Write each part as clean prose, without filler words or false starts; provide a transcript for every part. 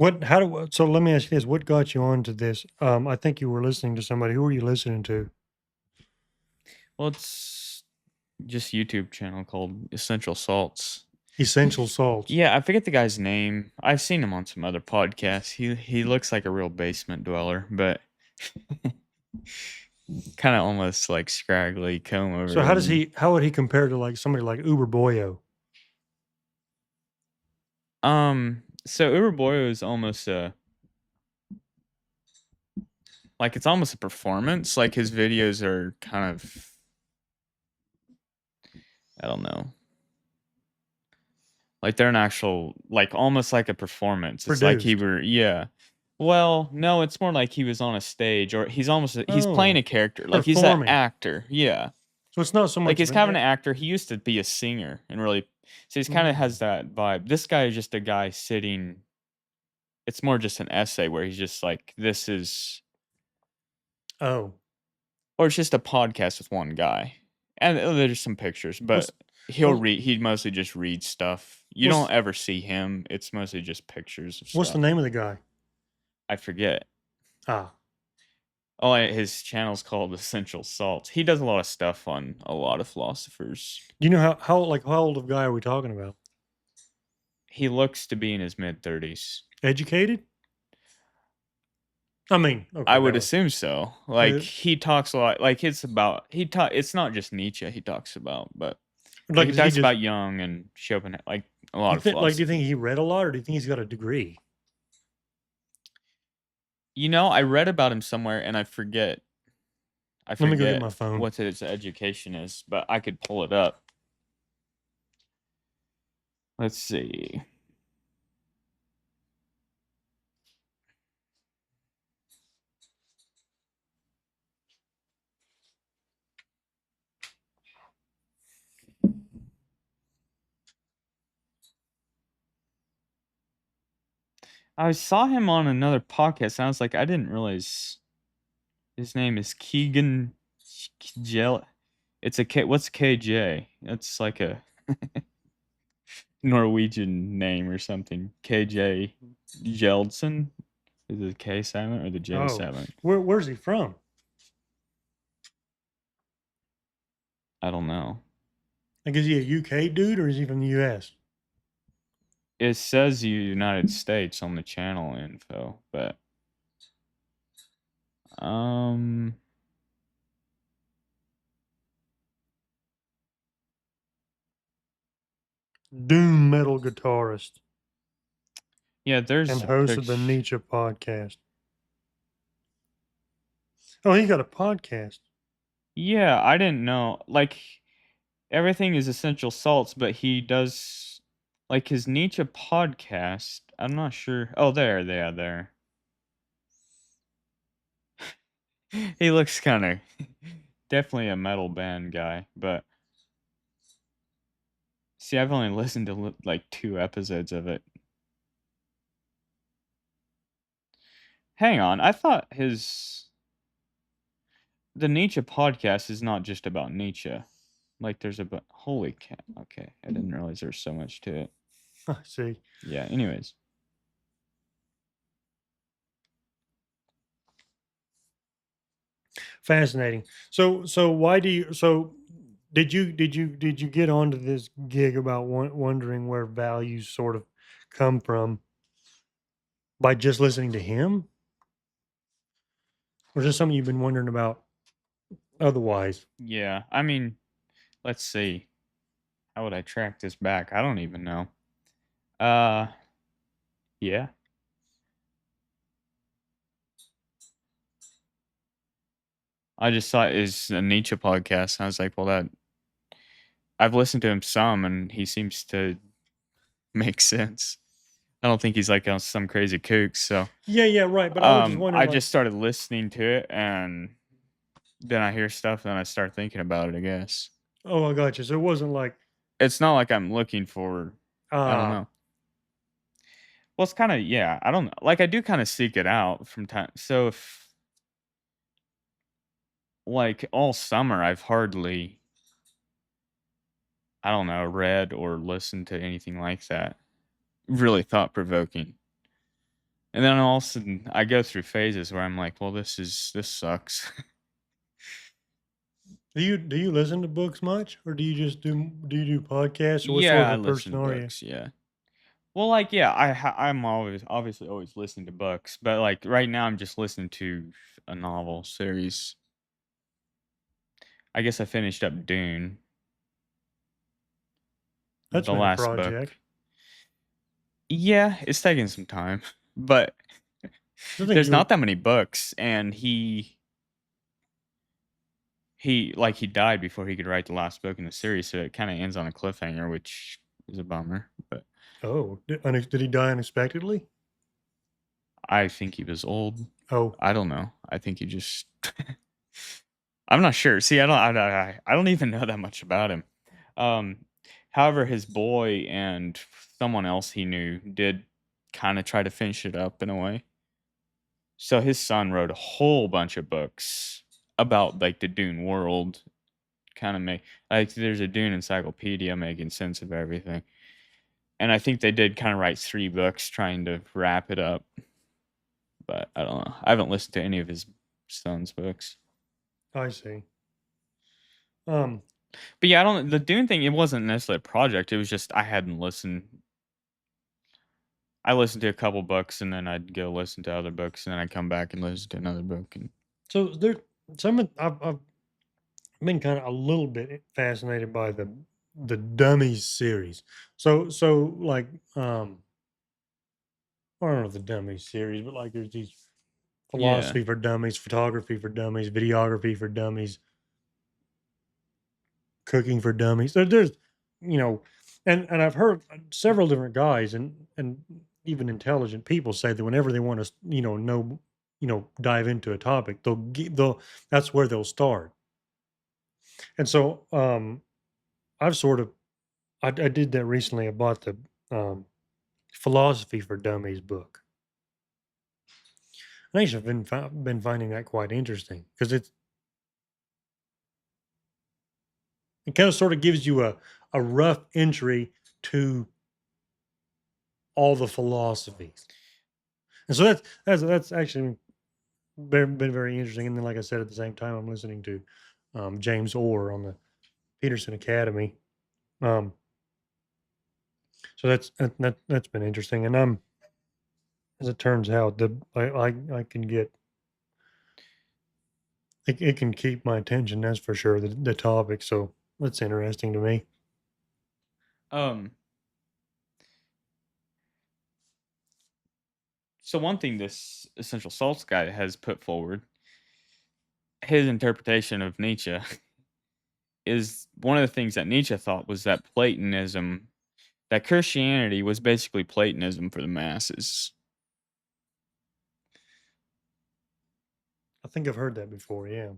So let me ask you this: what got you onto this? I think you were listening to somebody. Who were you listening to? Well, it's just YouTube channel called Essential Salts. Essential salts. Yeah, I forget the guy's name. I've seen him on some other podcasts. He looks like a real basement dweller, but kind of almost like scraggly comb So over and how would he compare to like somebody like Uber Boyo? so Uber Boyo is almost a like it's almost a performance. Like his videos are kind of I don't know. Like they're an actual like almost like a performance. It's like he Produced. were yeah. Well, no, it's more like he was on a stage or he's playing Oh, a character. Like he's that performing. actor. Yeah. So it's not so Like much of he's an. kind of an actor. He used to be a singer and really so he's kind of has that vibe. This guy is just a guy sitting it's more just an essay where he's just like this is Oh, or it's just a podcast with one guy. And there's some pictures, what's but what, he mostly just reads stuff. You don't what's ever see him. It's mostly just pictures of what's the stuff. name of the guy? I forget. Ah, Oh, his channel's called Essential Salts. He does a lot of stuff on a lot of philosophers. do you know how old of guy are we talking about? He looks to be in his mid 30s. Educated? I mean, okay, I that would was assume so. Like he talks a lot. Like it's about It's not just Nietzsche he talks about, but like like he did he talks just about Jung and Schopenhauer, like a do lot you of think do you think philosophy. he read a lot or do you think he's got a degree? You know, I read about him somewhere and I forget. I Let me go get forget my phone. what his education is, but I could pull it up. Let's see. I saw him on another podcast. And I was like, I didn't realize his name is Keegan Gel. It's a K. What's KJ? That's like a Norwegian name or something. KJ Jeldson. Is the K silent or the J Oh, silent? where's he from? I don't know. Like, is he a UK dude or is he from the US? It says United States on the channel info, but um, Doom metal guitarist yeah, there's and a host of the picture. Nietzsche podcast. Oh, he got a podcast. Yeah, I didn't know. Like everything is essential salts, but he does like his Nietzsche podcast. I'm not sure. Oh, there they are. There. He looks kind of definitely a metal band guy, but see, I've only listened to like 2 episodes of it. Hang on, I thought the Nietzsche podcast is not just about Nietzsche. Like there's a holy cat. Okay, I didn't realize there's so much to it. I see. Yeah. Anyways, Fascinating. So why do you? So did you get onto this gig about wondering where values sort of come from by just listening to him, or is this something you've been wondering about otherwise? yeah. I mean, let's see. How would I track this back? I don't even know. Uh, yeah. I just saw it's a Nietzsche podcast. And I was like, well, that I've listened to him some, and he seems to make sense. I don't think he's like on some crazy kook. So, Yeah, yeah, right. But I was just I wondering, like, just started listening to it, and then I hear stuff, and I start thinking about it. I guess oh, I got you. So it wasn't like, it's not like I'm looking for. I don't ah, know. Well, it's kind of yeah. I don't know. Like I do kind of seek it out from time. So if like all summer, I've hardly I don't know read or listened to anything like that. Really thought provoking. And then all of a sudden, I go through phases where I'm like, well, this sucks. Do you listen to books much, or do you do podcasts, or what sort Yeah, of I a listen person to are you? books. Yeah. Well, like, yeah, I'm always obviously always listening to books, but like right now, I'm just listening to a novel series. I guess I finished up Dune, That's the been a last book. project. Yeah, it's taking some time, but I think there's you were. not that many books, and he died before he could write the last book in the series, so it kind of ends on a cliffhanger, which is a bummer. But Oh, did he die unexpectedly? I think he was old. Oh, I don't know. I think he just. I'm not sure. See, I don't even know that much about him. Um, however, his boy and someone else he knew did kind of try to finish it up in a way. So his son wrote a whole bunch of books about like the Dune world, kind of make like there's a Dune encyclopedia making sense of everything. And I think they did kind of write 3 books trying to wrap it up, but I don't know. I haven't listened to any of his son's books. I see. Um, But yeah, I don't the Dune thing, it wasn't necessarily a project. It was just I hadn't listened. I listened to a couple books and then I'd go listen to other books and then I'd come back and listen to another book and so there, I've been kind of a little bit fascinated by the Dummies series. So like I don't know the Dummies series, but like there's these yeah. philosophy for dummies, photography for dummies, videography for dummies, cooking for dummies. There's you know, and I've heard several different guys and even intelligent people say that whenever they want to dive into a topic, they'll that's where they'll start. And so I've sort of I did that recently. I bought the um, philosophy for dummies book. And I actually have been finding that quite interesting because it kind of sort of gives you a rough entry to all the philosophies. And so that's actually been very interesting. And then, like I said, at the same time, I'm listening to James Orr on the Peterson Academy. Um, so that's been interesting. And as it turns out, I can get it can keep my attention. That's for sure. The topic. So that's interesting to me. Um so one thing this Essential Salts guy has put forward, his interpretation of Nietzsche is one of the things that Nietzsche thought was that Platonism, that Christianity was basically Platonism for the masses. I think I've heard that before. Yeah.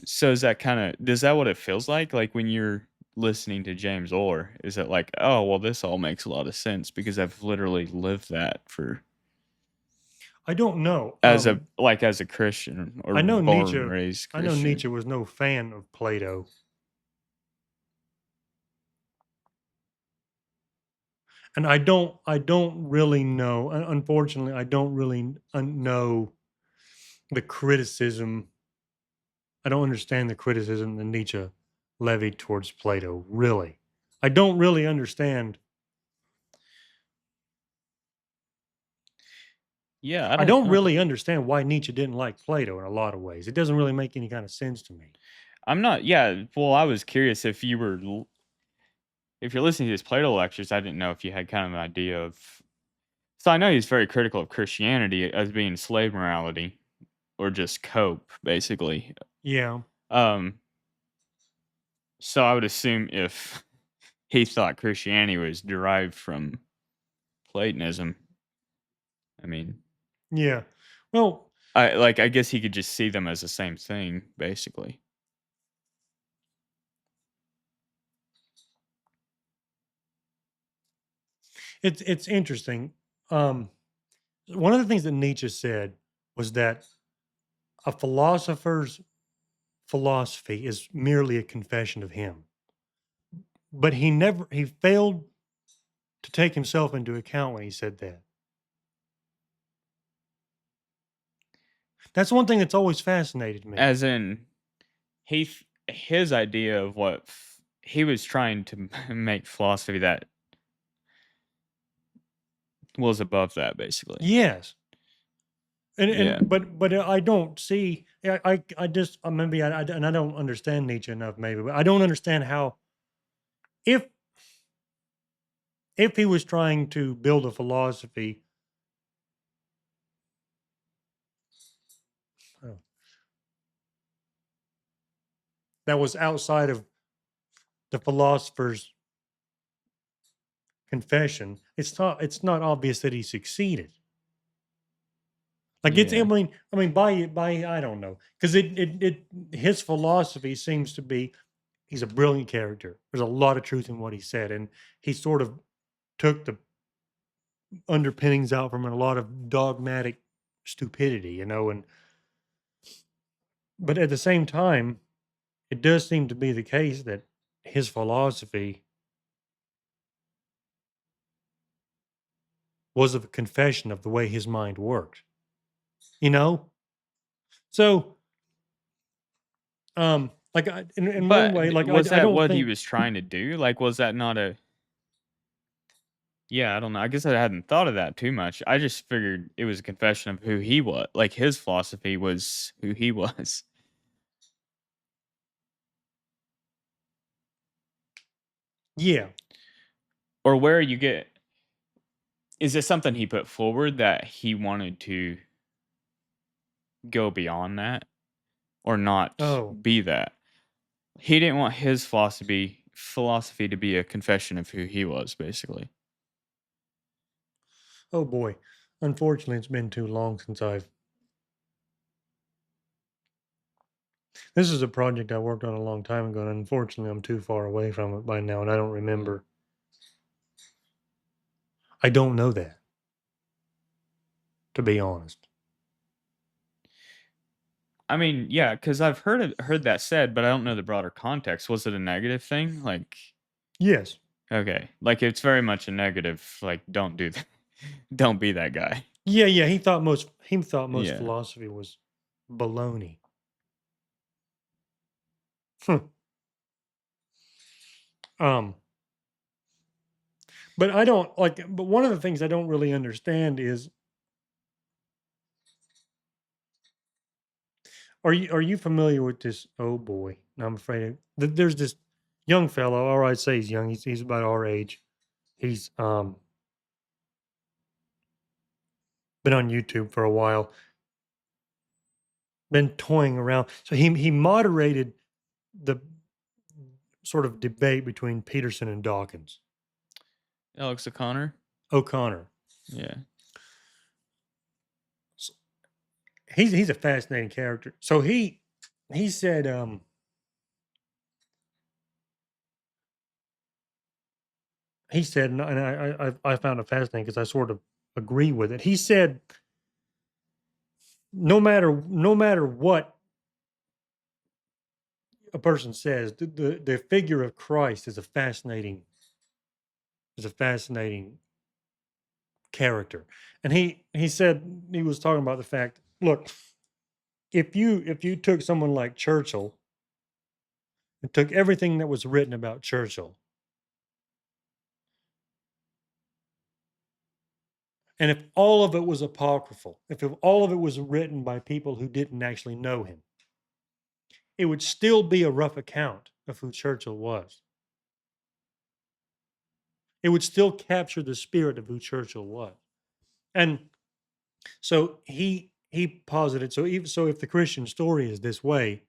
So is that kind of does that what it feels like when you're listening to James Orr? Is it like, oh well, this all makes a lot of sense because I've literally lived that for I don't know. as a Christian or I know born and Nietzsche. raised I know Christian. Nietzsche was no fan of Plato, and I don't really know. Unfortunately, I don't really know the criticism. I don't understand the criticism that Nietzsche levied towards Plato. Really, I don't really understand. Yeah, I I don't don't I don't really understand why Nietzsche didn't like Plato in a lot of ways. It doesn't really make any kind of sense to me. I'm not yeah, well, I was curious if you're listening to his Plato lectures, I didn't know if you had kind of an idea of so I know he's very critical of Christianity as being slave morality or just cope, basically. Yeah, Um, so I would assume if he thought Christianity was derived from Platonism, I mean, yeah. Well, I guess he could just see them as the same thing, basically. it's interesting. Um, One of the things that Nietzsche said was that a philosopher's philosophy is merely a confession of him. But he failed to take himself into account when he said that. That's one thing that's always fascinated me. As in, his idea of what he was trying to make philosophy that was above that, basically. Yes. Yeah, But I don't see I just maybe and I don't understand Nietzsche enough maybe, but I don't understand how if he was trying to build a philosophy uh, that was outside of the philosopher's confession, it's not obvious that he succeeded. Like it's yeah, I mean by I don't know because it his philosophy seems to be he's a brilliant character. There's a lot of truth in what he said, and he sort of took the underpinnings out from a lot of dogmatic stupidity, you know. And but at the same time, it does seem to be the case that his philosophy was a confession of the way his mind worked, you know. So like in one but way, like was I that don't what he think was trying to do? Like, was that not a yeah, I don't know. I guess I hadn't thought of that too much. I just figured it was a confession of who he was. Like, his philosophy was who he was. yeah. Or where you get is it something he put forward that he wanted to go beyond that or not Oh, be that? He didn't want his philosophy to be a confession of who he was, basically. oh boy. Unfortunately, it's been too long since I've. This is a project I worked on a long time ago, and unfortunately, I'm too far away from it by now, and I don't remember. I don't know that, to be honest. I mean, yeah, because I've heard that said, but I don't know the broader context. Was it a negative thing? Like, Yes. okay, like it's very much a negative. Like, don't do that. Don't be that guy. Yeah, yeah. He thought most Yeah. philosophy was baloney. Huh. um, but I don't like. But one of the things I don't really understand is, are you familiar with this? Oh boy, I'm afraid there's this young fellow. Or I'd say he's young. He's about our age. He's been on YouTube for a while. Been toying around. So he moderated the sort of debate between Peterson and Dawkins. Alex O'Connor. O'Connor. Yeah. S- he's a fascinating character. So he said he said and I found it fascinating because I sort of agree with it. He said no matter what a person says, the figure of Christ is a fascinating character. And he said he was talking about the fact, look, if you took someone like Churchill and took everything that was written about Churchill, and if all of it was apocryphal, if all of it was written by people who didn't actually know him, it would still be a rough account of who Churchill was. It would still capture the spirit of who Churchill was. And so he posited so if the Christian story is this way,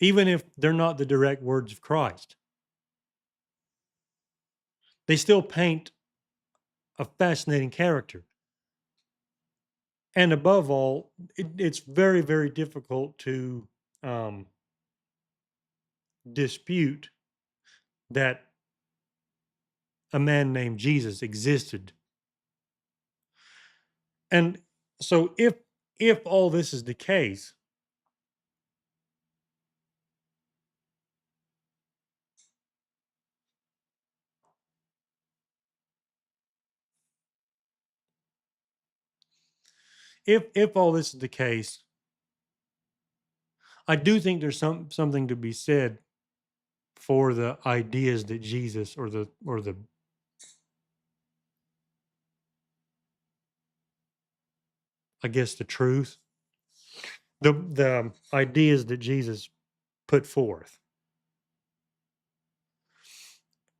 even if they're not the direct words of Christ, they still paint a fascinating character. And above all, it's very, very difficult to um, dispute that a man named Jesus existed. And so if all this is the case, if all this is the case, I do think there's something to be said for the ideas that Jesus or the I guess the truth, the ideas that Jesus put forth.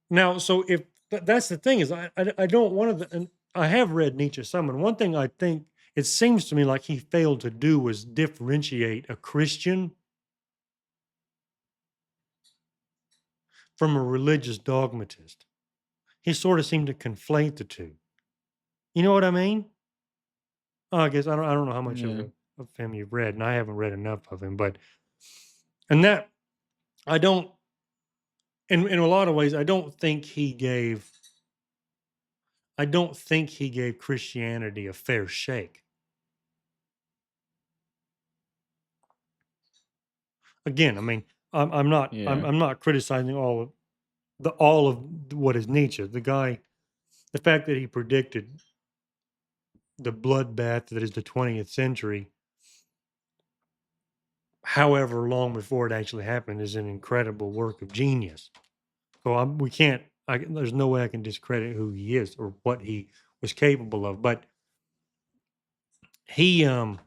Now, so if that's the thing is I don't want to, and I have read Nietzsche some, and one thing I think it seems to me like he failed to do was differentiate a Christian from a religious dogmatist. He sort of seemed to conflate the two. You know what I mean? I guess I don't know how much Yeah. of him you've read, and I haven't read enough of him, but and that I don't in a lot of ways I don't think he gave Christianity a fair shake. Again, I mean, Yeah. I'm not criticizing all of what is Nietzsche. The fact that he predicted the bloodbath that is the 20th century, however long before it actually happened, is an incredible work of genius. So we can't. There's no way I can discredit who he is or what he was capable of. But he, and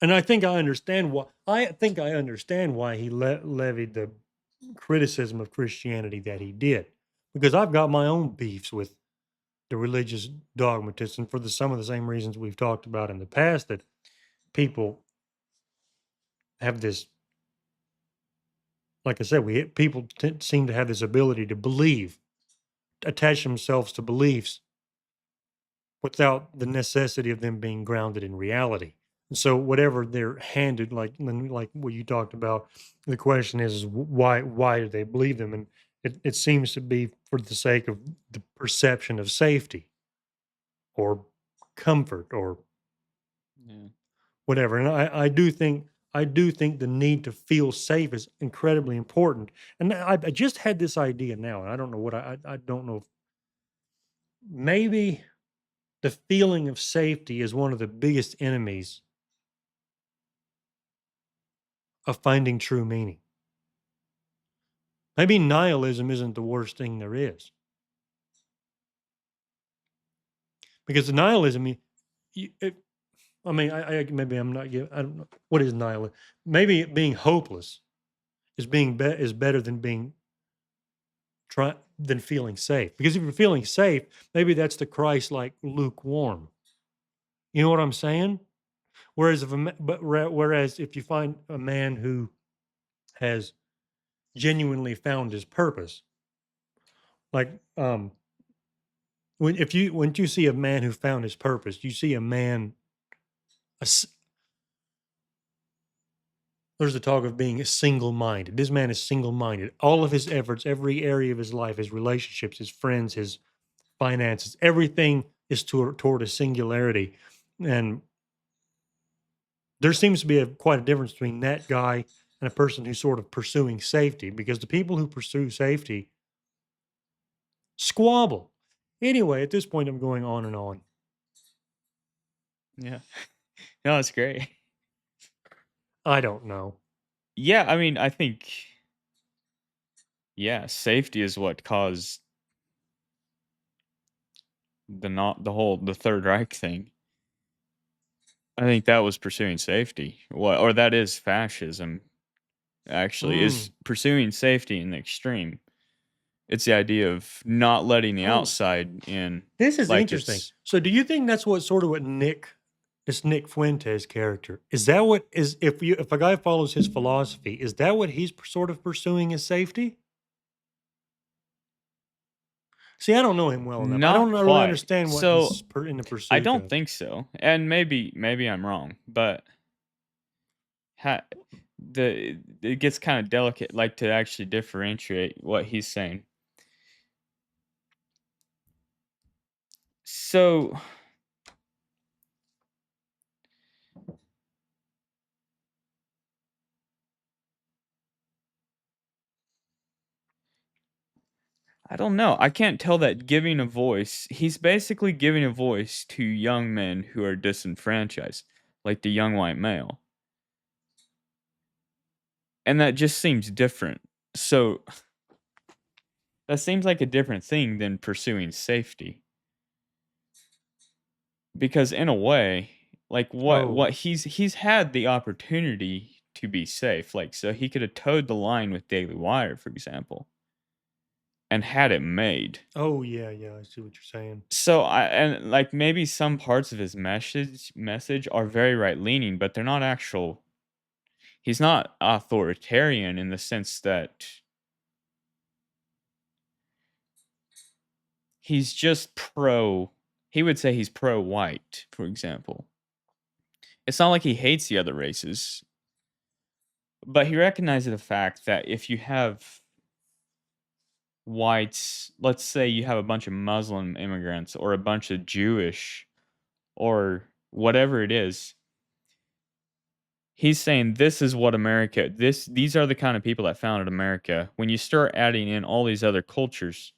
I think I understand why he levied the criticism of Christianity that he did, because I've got my own beefs with the religious dogmatism for some of the same reasons we've talked about in the past, that people have this, like I said, people seem to have this ability to believe, attach themselves to beliefs without the necessity of them being grounded in reality. And so whatever they're handed, like what you talked about, the question is why do they believe them? And it seems to be for the sake of the perception of safety or comfort or Yeah. whatever. And I do think the need to feel safe is incredibly important. And I just had this idea now, and I don't know what I don't know if maybe the feeling of safety is one of the biggest enemies of finding true meaning. Maybe nihilism isn't the worst thing there is, because the nihilism, I mean, maybe I'm not giving. I don't know what is nihilism. Maybe being hopeless is better than than feeling safe. Because if you're feeling safe, maybe that's the Christ-like lukewarm. You know what I'm saying? Whereas if you find a man who has genuinely found his purpose, like when you see a man who found his purpose, you see a man. A s There's the talk of being single-minded. This man is single-minded. All of his efforts, every area of his life, his relationships, his friends, his finances, everything is toward a singularity. And there seems to be quite a difference between that guy and a person who's sort of pursuing safety, because the people who pursue safety squabble. Anyway, at this point, I'm going on and on. Yeah. No, it's great. I don't know. Yeah, I mean, I think yeah, safety is what caused the Third Reich thing. I think that was pursuing safety. What or that is fascism actually Mm. is pursuing safety in the extreme. It's the idea of not letting the Oh, outside in this is like interesting. it's So, do you think that's what this Nick Fuentes character, is that what is if a guy follows his philosophy, is that what he's sort of pursuing as safety? See, I don't know him well enough. I not don't really quite. understand what So he's in the I pursuit don't of. think so. And maybe I'm wrong, but ha- it gets kind of delicate like to actually differentiate what he's saying. So I don't know. I can't tell that giving a voice, he's basically giving a voice to young men who are disenfranchised. like the young white male. And that just seems different. So that seems like a different thing than pursuing safety. Because in a way, like Oh, what he's had the opportunity to be safe. Like so he could have towed the line with Daily Wire, for example, and had it made. oh yeah, yeah. I see what you're saying. So I and like maybe some parts of his message are very right leaning, but they're not actual. He's not authoritarian in the sense that he's just pro. He would say he's pro white, for example. It's not like he hates the other races, but he recognizes the fact that if you have whites, let's say you have a bunch of Muslim immigrants or a bunch of Jewish or whatever it is, he's saying this is what America these are the kind of people that founded America. When you start adding in all these other cultures,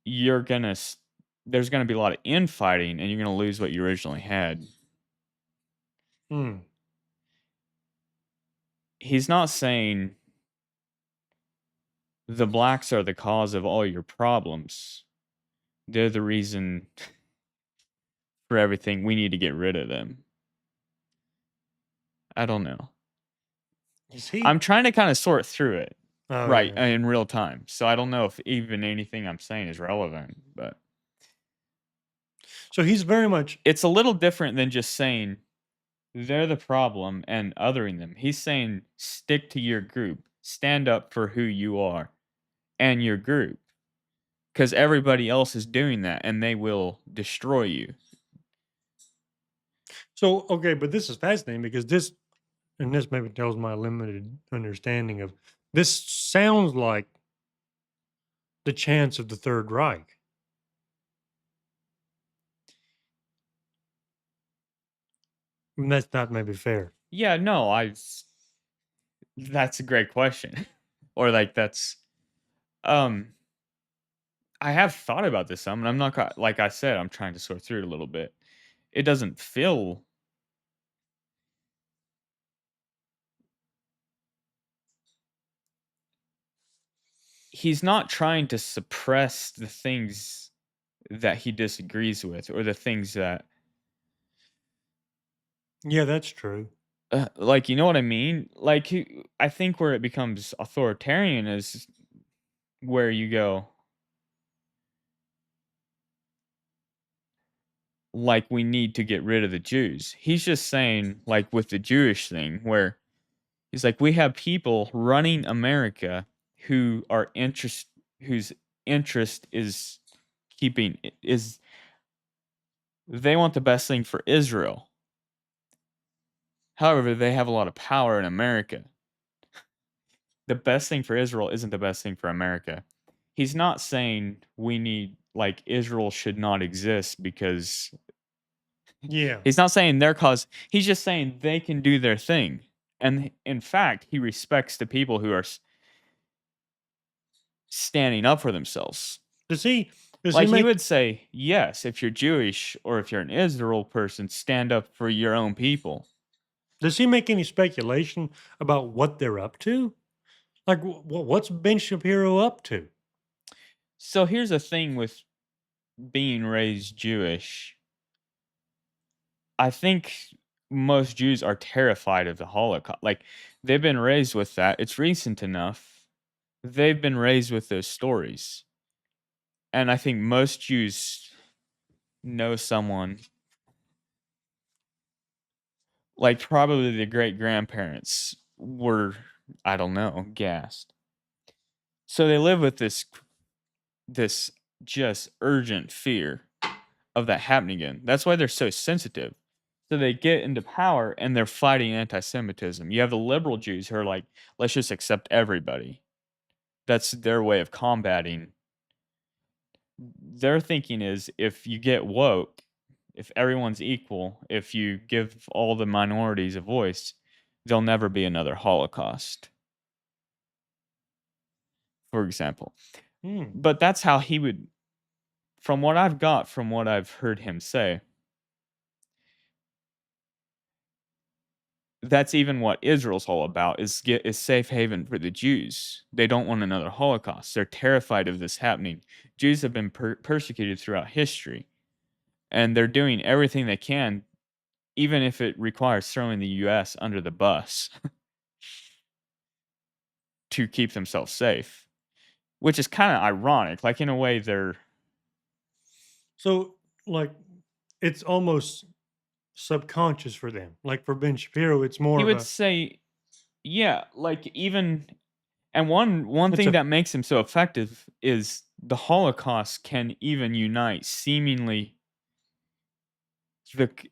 you're gonna there's gonna be a lot of infighting, and you're gonna lose what you originally had. Hmm. He's not saying the blacks are the cause of all your problems. They're the reason for everything. We need to get rid of them. I don't know. Is he? I'm trying to kind of sort through it Oh right yeah. in real time. So I don't know if even anything I'm saying is relevant, but So he's very much. it's a little different than just saying they're the problem and othering them. He's saying stick to your group, stand up for who you are and your group because everybody else is doing that and they will destroy you. So okay, but this is fascinating because this, and this maybe tells my limited understanding of this. Sounds like the chance of the Third Reich. And that's not maybe fair. Yeah, no, that's a great question. Or like that's um I have thought about this some and I'm not like I said, I'm trying to sort through it a little bit. It doesn't feel he's not trying to suppress the things that he disagrees with or the things that Yeah, that's true. like you know what I mean? Like I think where it becomes authoritarian is where you go like we need to get rid of the Jews. He's just saying like with the Jewish thing where he's like we have people running America who are whose interest is keeping is they want the best thing for Israel. However, they have a lot of power in America. The best thing for Israel isn't the best thing for America. He's not saying we need like Israel should not exist because Yeah. he's not saying their cause. He's just saying they can do their thing. And in fact, he respects the people who are standing up for themselves. Does he? Does he Like he make? would say, yes, if you're Jewish or if you're an Israel person, stand up for your own people. Does he make any speculation about what they're up to? Like, what's Ben Shapiro up to? So here's the thing with being raised Jewish. I think most Jews are terrified of the Holocaust. Like they've been raised with that. It's recent enough. They've been raised with those stories. And I think most Jews know someone like probably the great grandparents were, I don't know, gassed. So they live with this just urgent fear of that happening again. That's why they're so sensitive. So they get into power and they're fighting anti-Semitism. You have the liberal Jews who are like, let's just accept everybody. That's their way of combating. Their thinking is if you get woke, if everyone's equal, if you give all the minorities a voice, there'll never be another Holocaust, for example. Hmm. But that's how he would, from what I've got, from what I've heard him say, that's even what Israel's all about is safe haven for the Jews. They don't want another Holocaust. They're terrified of this happening. Jews have been persecuted throughout history, and they're doing everything they can, even if it requires throwing the U.S. under the bus to keep themselves safe, which is kind of ironic. Like, in a way, So, like, it's almost subconscious for them. Like for Ben Shapiro, it's more you of would a say, yeah, like even, and one it's thing a that makes him so effective is the Holocaust can even unite seemingly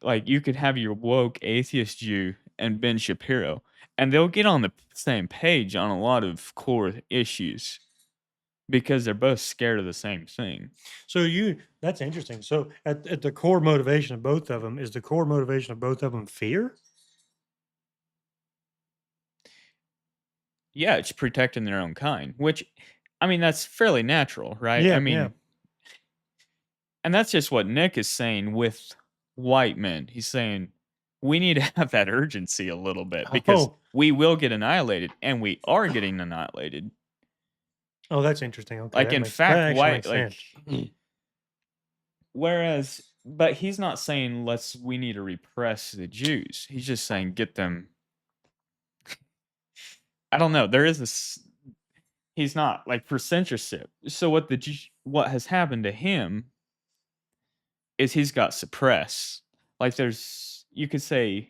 like you could have your woke atheist Jew and Ben Shapiro, and they'll get on the same page on a lot of core issues because they're both scared of the same thing. so you that's interesting. So at the core motivation of both of them is the core motivation of both of them fear? Yeah, it's protecting their own kind, which, I mean, that's fairly natural, right? I Yeah, yeah. mean, and that's just what Nick is saying with white men. He's saying we need to have that urgency a little bit because Oh, we will get annihilated, and we are getting annihilated. oh, that's interesting. Okay, Like, in that fact, actually white, makes like, sense. whereas, but he's not saying we need to repress the Jews. He's just saying get them. I don't know. There is this. He's not like for censorship. So what has happened to him is he's got suppressed. Like, you could say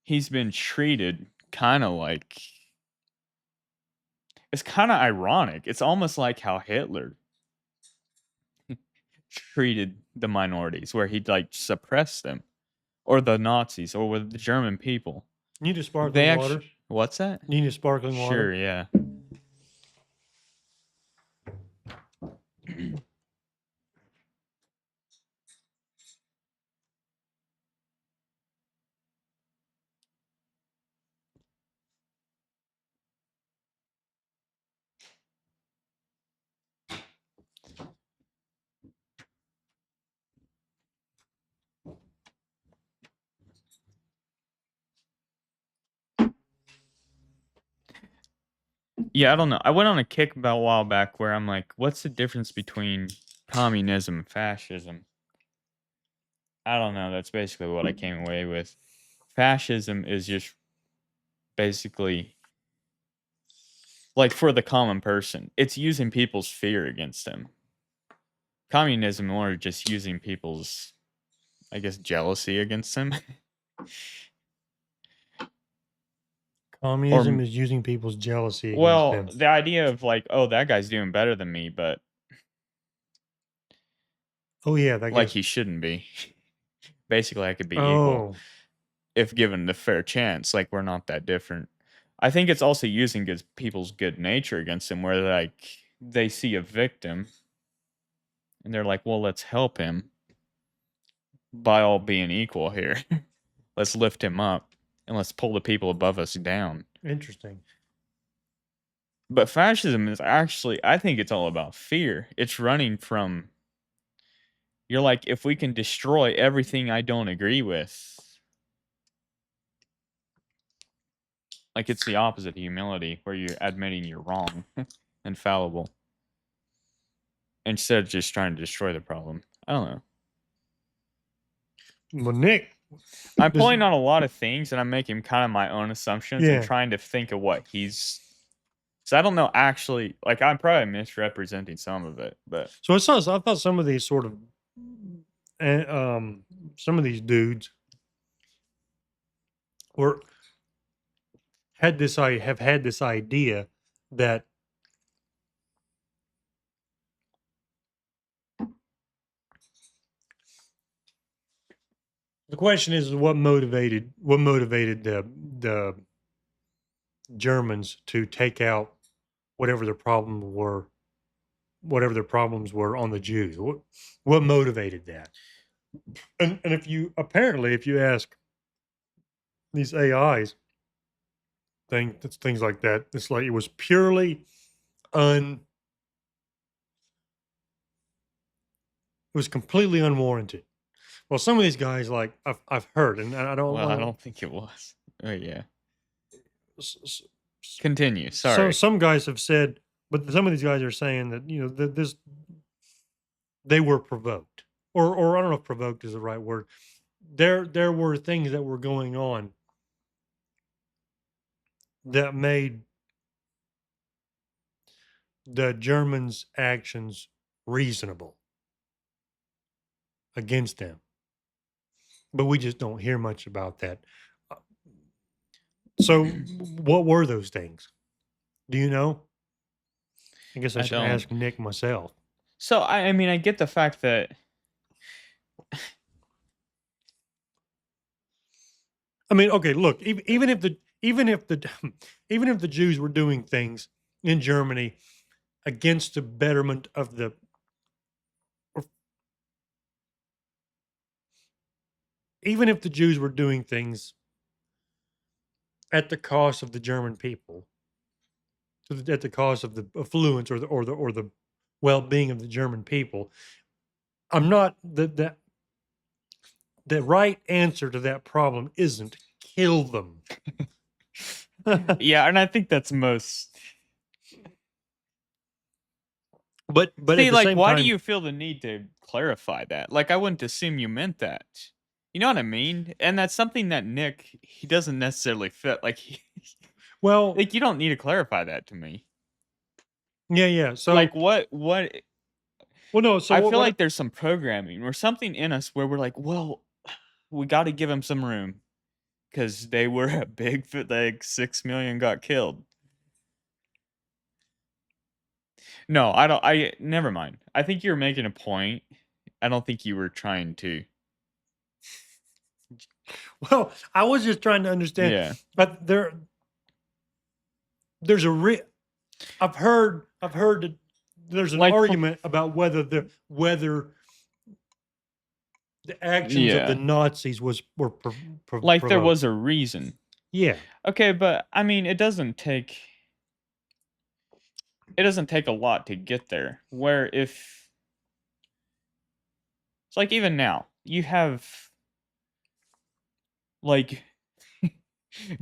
he's been treated kind of like, it's kind of ironic. It's almost like how Hitler treated the minorities, where he'd like suppress them, or the Nazis, or with the German people. Need a They sparkling actually, water? what's that? Need a sparkling Sure, water? yeah. Yeah, I don't know. I went on a kick about a while back where I'm like, what's the difference between communism and fascism? I don't know. That's basically what I came away with. Fascism is just basically like for the common person, it's using people's fear against them. Communism more just using people's, I guess, jealousy against them. Communism Or, is using people's jealousy against well, them. the idea of like, oh, that guy's doing better than me, but Oh yeah, I like guess. he shouldn't be. Basically, I could be equal Oh, if given the fair chance. Like, we're not that different. I think it's also using people's good nature against them, where like they see a victim and they're like, well, let's help him by all being equal here. Let's lift him up and let's pull the people above us down. interesting. But fascism is actually, I think it's all about fear. It's running from, you're like, if we can destroy everything I don't agree with, like it's the opposite of humility, where you're admitting you're wrong and fallible instead of just trying to destroy the problem. I don't know. Well, Nick, I'm this, pulling on a lot of things and I'm making kind of my own assumptions and yeah. trying to think of what he's. So I don't know actually, like I'm probably misrepresenting some of it, but I thought some of these sort of, and some of these dudes were have had this idea that the question is what motivated the Germans to take out whatever their problem were whatever their problems were on the Jews. What motivated that? And if you apparently if you ask these AIs things like that, it's like it was purely un it was completely unwarranted. Well, some of these guys, like I've heard, and I don't Well, I want don't think it was. Oh yeah. to. Continue. So Sorry. some guys have said, but some of these guys are saying that that this they were provoked, or I don't know if provoked is the right word. There were things that were going on that made the Germans' actions reasonable against them, but we just don't hear much about that. Uh, So, what were those things? Do you know? I guess I I should don't. ask Nick myself. So I mean I get the fact that I mean, okay, look, even if the even if the Jews were doing things in Germany against the betterment of the, or even if the Jews were doing things at the cost of the German people, at the cost of the affluence or the well-being of the German people, I'm not the right answer to that problem isn't kill them. yeah, and I think that's most. But at See, the like, same why do time, you feel the need to clarify that? Like, I wouldn't assume you meant that. You know what I mean? And that's something that Nick he doesn't necessarily fit. Like, well, like you don't need to clarify that to me. yeah. So, Like, what? well, no. So I what? feel What? like there's some programming or something in us where we're like, well, we got to give them some room because they were a big, like 6 million got killed. No, I don't. I never mind. I think you're making a point. I don't think you were trying to. Well, I was just trying to understand. Yeah. But there's a I've heard that there's an Like, argument about whether the actions of the yeah. Nazis were Like there provoked. was a reason. Yeah, Okay, but I mean, it doesn't take a lot to get there. Where if it's like even now, you have like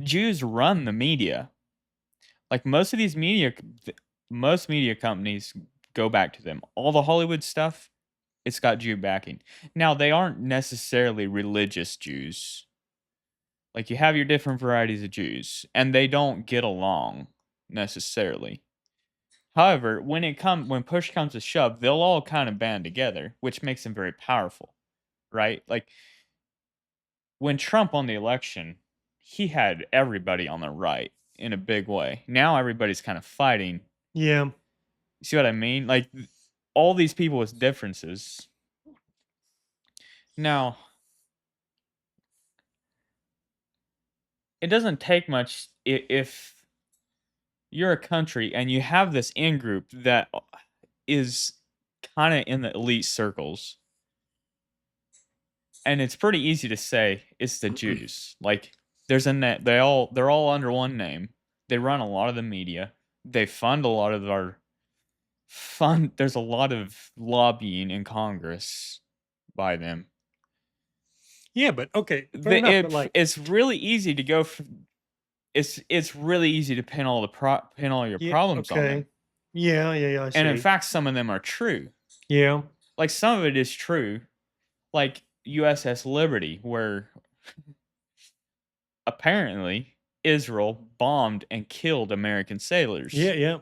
Jews run the media. Like most media companies go back to them. All the Hollywood stuff, it's got Jew backing. Now, they aren't necessarily religious Jews. Like you have your different varieties of Jews, and they don't get along necessarily. However, when push comes to shove, they'll all kind of band together, which makes them very powerful, right? Like when Trump won the election, he had everybody on the right in a big way. Now everybody's kind of fighting. yeah, You see what I mean? Like all these people with differences. Now, it doesn't take much if you're a country and you have this in group that is kind of in the elite circles, and it's pretty easy to say it's the Jews. Like there's a net, they're all under one name. They run a lot of the media. They fund a lot of our fund. There's a lot of lobbying in Congress by them. yeah. But okay, fair enough. But like, It's really easy to go. It's really easy to pin all your yeah, problems on them. okay, yeah. I And in see. fact, some of them are true. Yeah, Like some of it is true. Like USS Liberty, where apparently Israel bombed and killed American sailors, yeah.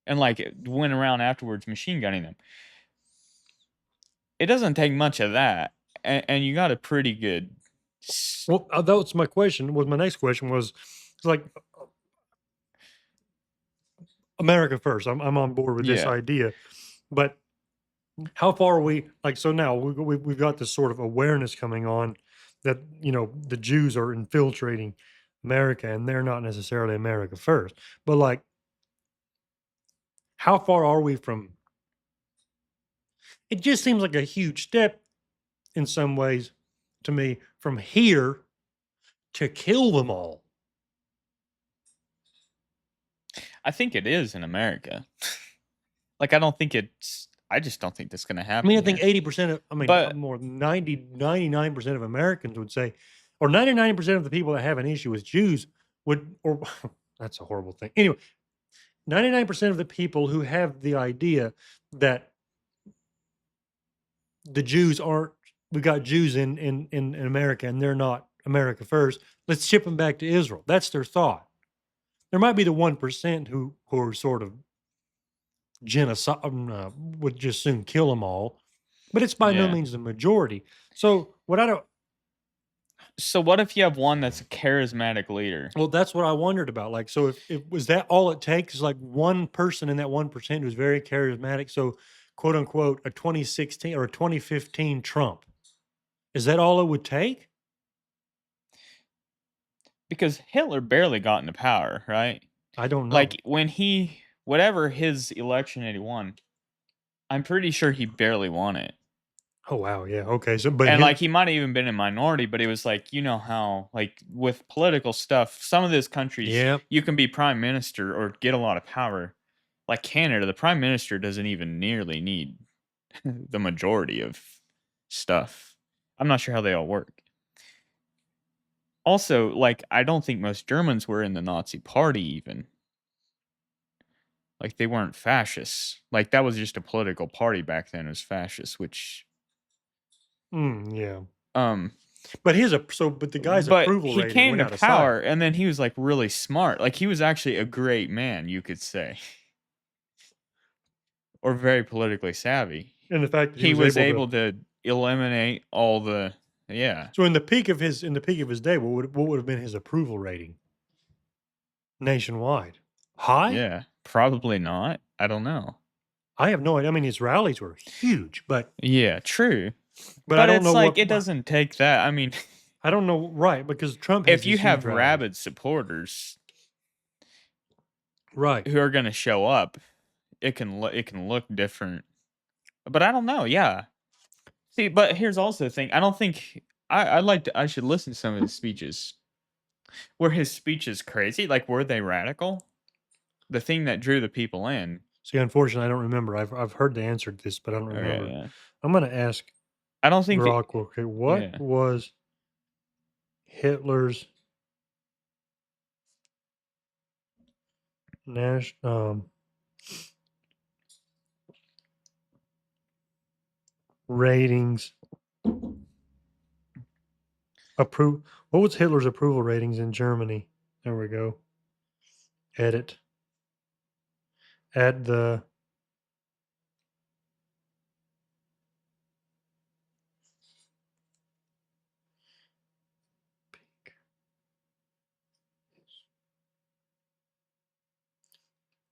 and like it went around afterwards machine gunning them. It doesn't take much of that, and you got a pretty good. Well, that was my question. Was my next question was, it's like America first. I'm on board with this Yeah, idea, but how far are we? Like, so now we've got this sort of awareness coming on that the Jews are infiltrating America, and they're not necessarily America first. But like, how far are we from? It just seems like a huge step in some ways to me from here to kill them all. I think it is in America. Like I don't think it's. I just don't think that's going to I mean, happen I think here. 80% of, But more than 99% of Americans would say, or 99% of the people that have an issue with Jews would, or that's a horrible thing. Anyway, 99% of the people who have the idea that the Jews aren't, we got Jews in America and they're not America first, let's ship them back to Israel. That's their thought. There might be the 1% who are sort of genocide, would just soon kill them all, but it's by no yeah. means the majority. So what I don't, So what if you have one that's a charismatic leader? well, that's what I wondered about. Like, so if was that all it takes, like one person in that 1% who's very charismatic, so quote unquote a 2016 or a 2015 Trump, is that all it would take? Because Hitler barely got into power, right? I don't know. Like when he whatever his election that he won, I'm pretty sure he barely won it. Oh wow, yeah, okay. So, but And his, like he might have even been a minority, but it was like, you know how like with political stuff, some of those countries yeah, you can be prime minister or get a lot of power. Like Canada, the prime minister doesn't even nearly need the majority of stuff. I'm not sure how they all work. Also, like I don't think most Germans were in the Nazi party even. Like they weren't fascists. Like that was just a political party back then, as fascist, which yeah. um But but the guy's but approval he rating came went to out of sight. power and then he was like really smart. Like he was actually a great man, you could say. Or very politically savvy. And the fact that he He was was able to, able to eliminate all the yeah. so in the peak of his day, what would have been his approval rating nationwide? High? Yeah. Probably not. I don't know. I have no idea. I mean, his rallies were huge, Yeah, true. but I But don't know it's like what, it doesn't take that. I mean, I don't know, right, because Trump has if you these huge have rallies. rabid supporters Right. who are going to show up, it can look different. But I don't know. Yeah. See, but here's also the thing. I don't think I should listen to some of his speeches. Were his speeches crazy? Like were they radical? The thing that drew the people in. See, unfortunately, I don't remember. I've heard the answer to this, but I don't Okay, remember. yeah. I'm going to ask I don't think it, Grok. Okay, what yeah. was Hitler's national ratings approve? What was Hitler's approval ratings in Germany? There we go. Edit. Add the.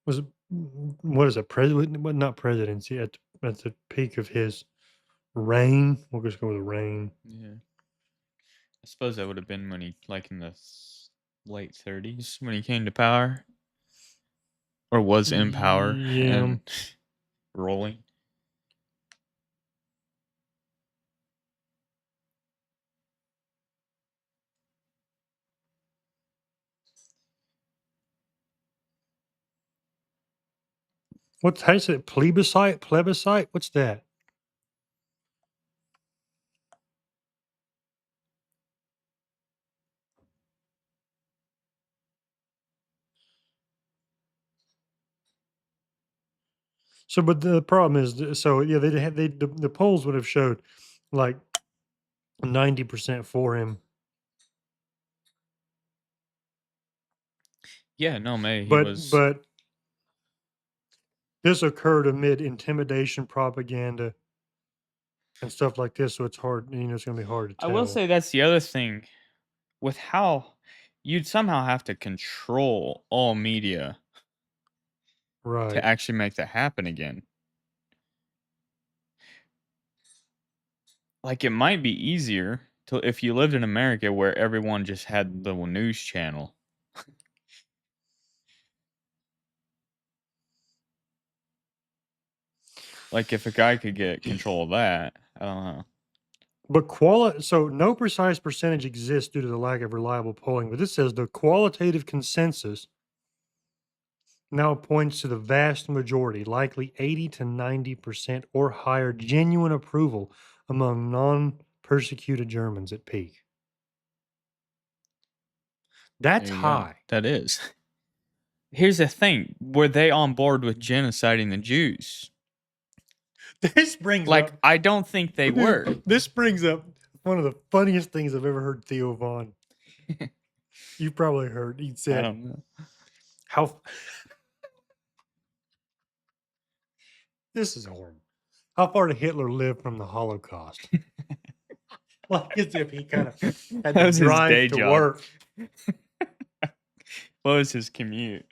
Was it, what is it? President? Not presidency. At the peak of his reign. We'll just go with reign. Yeah. I suppose that would have been when he like in the late 30s when he came to power or was in power Yeah. and rolling. What's how do you say it? Plebiscite? Plebiscite? What's that? So, but the problem is, so yeah, they had the polls would have showed like 90% for him, Yeah, no, maybe he but was. but this occurred amid intimidation, propaganda, and stuff like this. So it's hard, it's going to be hard to I will tell. say that's the other thing with how you'd somehow have to control all media to Right. actually make that happen again. Like it might be easier to if you lived in America where everyone just had the news channel. Like if a guy could get control of that, I don't know. But so no precise percentage exists due to the lack of reliable polling. But this says the qualitative consensus now points to the vast majority, likely 80 to 90% or higher, genuine approval among non-persecuted Germans at peak. That's There you go. high. That is. Here's the thing: were they on board with genociding the Jews? This brings Like, up, I don't think they were. this brings up one of the funniest things I've ever heard Theo Vaughn. You probably heard. He I said, don't know. "How this is horrible. How far did Hitler live from the Holocaust?" Like as if he kind of had That to was his day drive to job. work. What was his commute?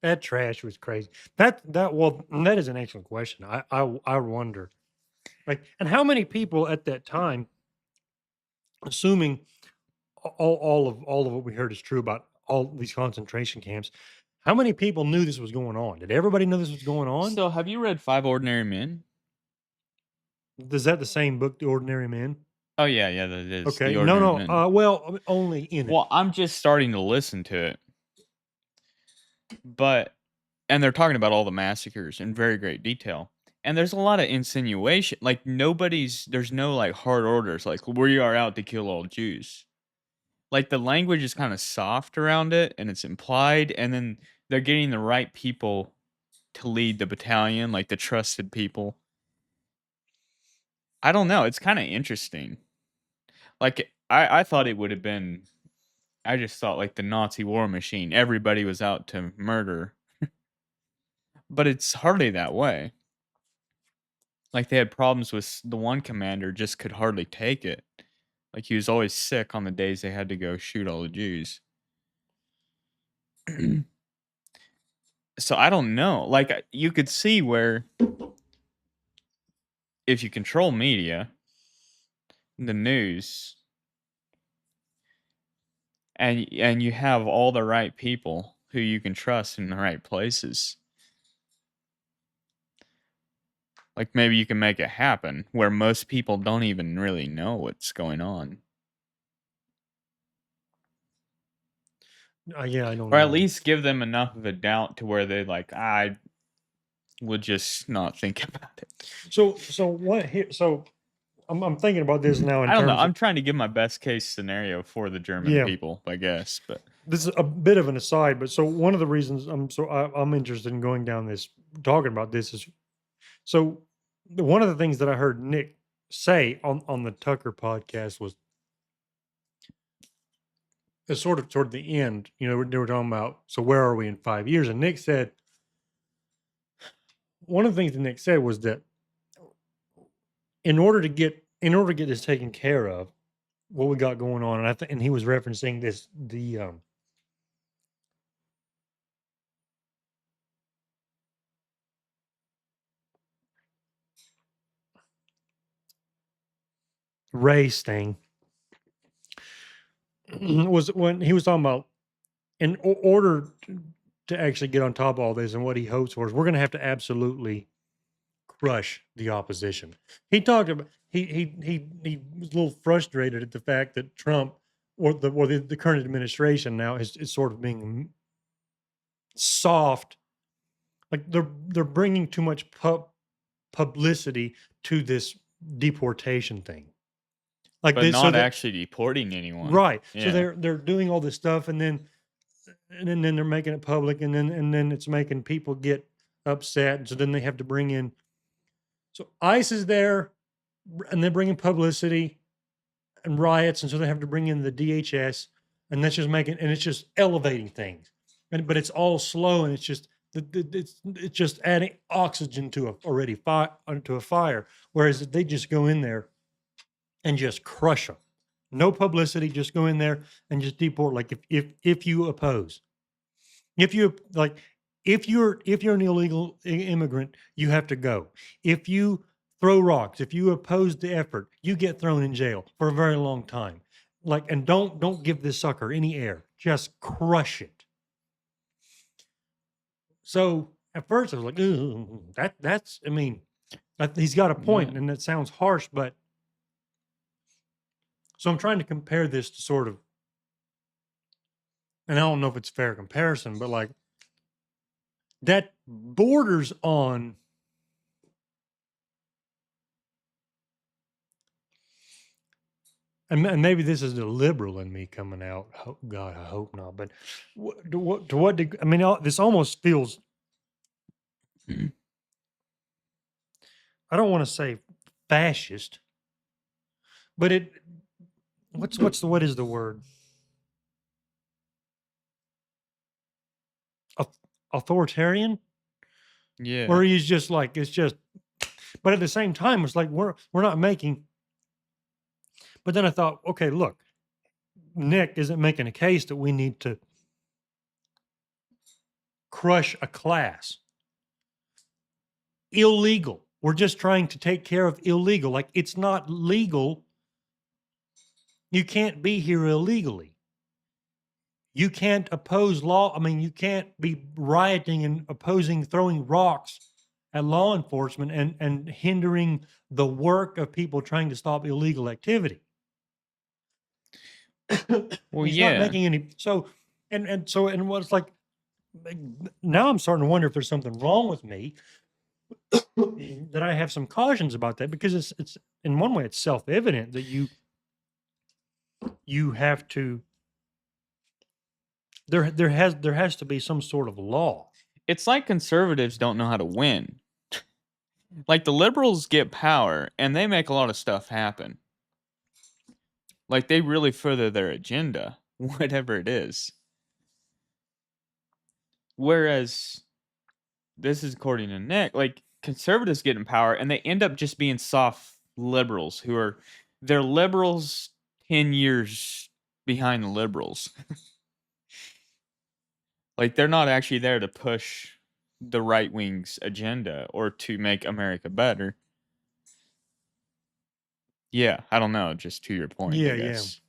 That trash was crazy. That is an excellent question. I wonder, like, and how many people at that time, assuming all of what we heard is true about all these concentration camps, how many people knew this was going on? Did everybody know this was going on? So, have you read Five Ordinary Men? Is that the same book, The Ordinary Man? Oh yeah, that is Okay, The Ordinary no, Men. well, only in it. Well, I'm just starting to listen to it, but and they're talking about all the massacres in very great detail. And there's a lot of insinuation. Like there's no like hard orders. Like we are out to kill all Jews. Like the language is kind of soft around it, and it's implied. And then they're getting the right people to lead the battalion, like the trusted people. I don't know. It's kind of interesting. Like I thought it would have been. I just thought like the Nazi war machine. Everybody was out to murder, but it's hardly that way. Like they had problems with the one commander just could hardly take it. Like he was always sick on the days they had to go shoot all the Jews. So I don't know. Like you could see where if you control media, the news, and you have all the right people who you can trust in the right places, like maybe you can make it happen where most people don't even really know what's going on. Yeah, I don't Or at know. least give them enough of a doubt to where they like, I would just not think about it. So what here? So I'm thinking about this now in I don't know. terms of, I'm trying to give my best case scenario for the German yeah. people, I guess. But This is a bit of an aside, but so one of the reasons I'm interested in going down this talking about this is so one of the things that I heard Nick say on the Tucker podcast was sort of toward the end. You know, they were talking about, so where are we in 5 years? And Nick said one of the things that Nick said was that in order to get this taken care of, what we got going on, and I think, and he was referencing this the race thing was when he was talking about in order to actually get on top of all this, and what he hopes for is we're going to have to absolutely crush the opposition. He talked about he was a little frustrated at the fact that Trump or the current administration now is sort of being soft, like they're bringing too much publicity to this deportation thing. Like but this, so not that actually deporting anyone. right. So Yeah. they're doing all this stuff, and then they're making it public, and then it's making people get upset, and so then they have to bring in. So ICE is there, and they're bringing publicity and riots, and so they have to bring in the DHS, and that's just making, and it's just elevating things, but it's all slow, and it's just it's just adding oxygen to a already to a fire. Whereas if they just go in there and just crush them, no publicity, just go in there and just deport. Like if you oppose, if you like, if you're an illegal immigrant, you have to go. If you throw rocks, if you oppose the effort, you get thrown in jail for a very long time. Like, and don't give this sucker any air. Just crush it. So at first I was like, ooh, that's I mean, he's got a point, Yeah. and that sounds harsh, but so I'm trying to compare this to sort of, and I don't know if it's a fair comparison, but like that borders on and maybe this is the liberal in me coming out. God, I hope not. But to what degree? I mean, this almost feels. I don't want to say fascist, but it. What is the word? Authoritarian, Yeah. where he's just like it's just. But at the same time, it's like we're not making. But then I thought, okay, look, Nick isn't making a case that we need to crush a class. Illegal. We're just trying to take care of illegal. Like it's not legal. You can't be here illegally. You can't oppose law. I mean, you can't be rioting and opposing, throwing rocks at law enforcement and hindering the work of people trying to stop illegal activity. Well, He's not yeah. making any. So, and what's like, now I'm starting to wonder if there's something wrong with me that I have some cautions about that because it's in one way it's self-evident that you have to there has to be some sort of law. It's like conservatives don't know how to win. Like the liberals get power and they make a lot of stuff happen. Like they really further their agenda, whatever it is. Whereas this is according to Nick, like conservatives get in power and they end up just being soft liberals who are they're liberals 10 years behind the liberals. Like they're not actually there to push the right wing's agenda or to make America better. Yeah, I don't know, just to your point, I Yeah, yeah. guess.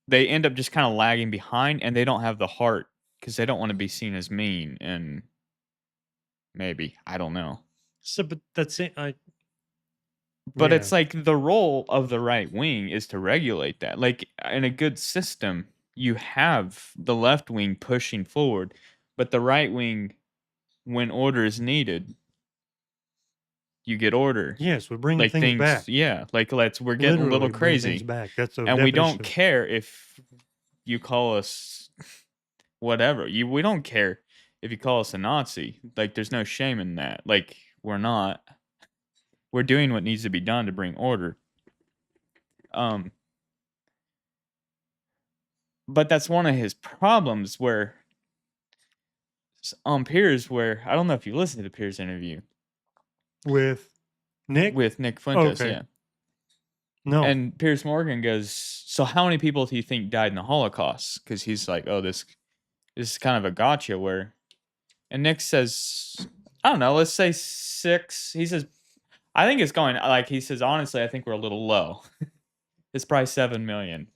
They end up just kind of lagging behind and they don't have the heart because they don't want to be seen as mean and maybe, I don't know. So, but that's it. But Yeah, it's like the role of the right wing is to regulate that. Like in a good system, you have the left wing pushing forward, but the right wing, when order is needed, you get order. yes, we're bringing Like things things, back. yeah. Like we're getting a little Literally, bring things crazy, back. That's the and we don't definition of care if you call us whatever. We don't care if you call us a Nazi. Like there's no shame in that. Like we're not. We're doing what needs to be done to bring order. Um, but that's one of his problems where on Piers, where I don't know if you listened to the Piers interview with Nick. with Nick Oh, Fuentes, okay, yeah. no, And Piers Morgan goes, "So how many people do you think died in the Holocaust?" Because he's like, "Oh, this is kind of a gotcha." Where and Nick says, "I don't know, let's say 6." He says, "I think it's going like." He says, "Honestly, I think we're a little low. It's probably 7 million,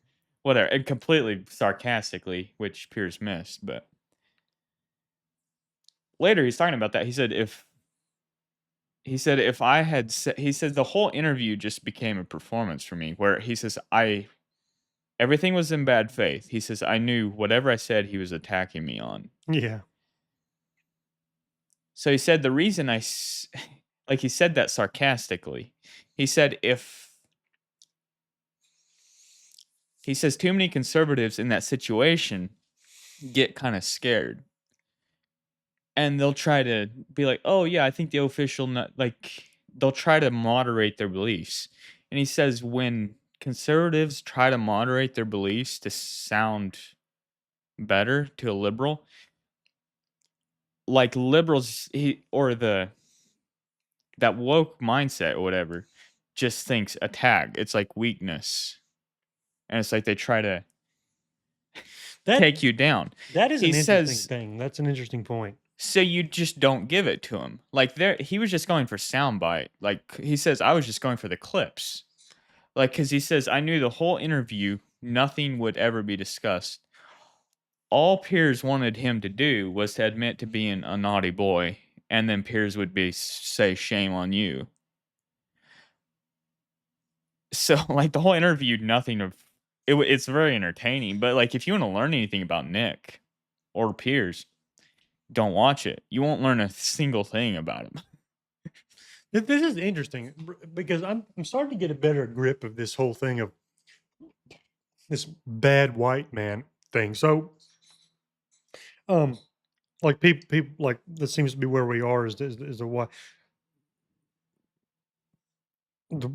whatever." And completely sarcastically, which Piers missed, but later he's talking about that. He said if I had said, he said the whole interview just became a performance for me where he says everything was in bad faith. He says I knew whatever I said he was attacking me on. yeah, So he said the reason like he said that sarcastically. He said he says too many conservatives in that situation get kind of scared and they'll try to be like, "Oh yeah, I think the official like they'll try to moderate their beliefs." And he says when conservatives try to moderate their beliefs to sound better to a liberal, like liberals or the that woke mindset or whatever just thinks attack. It's like weakness. And it's like they try to that take you down. that is He an interesting says thing. That's an interesting point. so you just don't give it to him. Like there he was just going for soundbite. Like he says I was just going for the clips. Like cuz he says I knew the whole interview nothing would ever be discussed. All Piers wanted him to do was to admit to being a naughty boy and then Piers would be say shame on you. So like the whole interview nothing of it's very entertaining, but like if you want to learn anything about Nick or Piers, don't watch it. You won't learn a single thing about him. This is interesting because I'm starting to get a better grip of this whole thing of this bad white man thing. So, um, like people like that seems to be where we are is the white the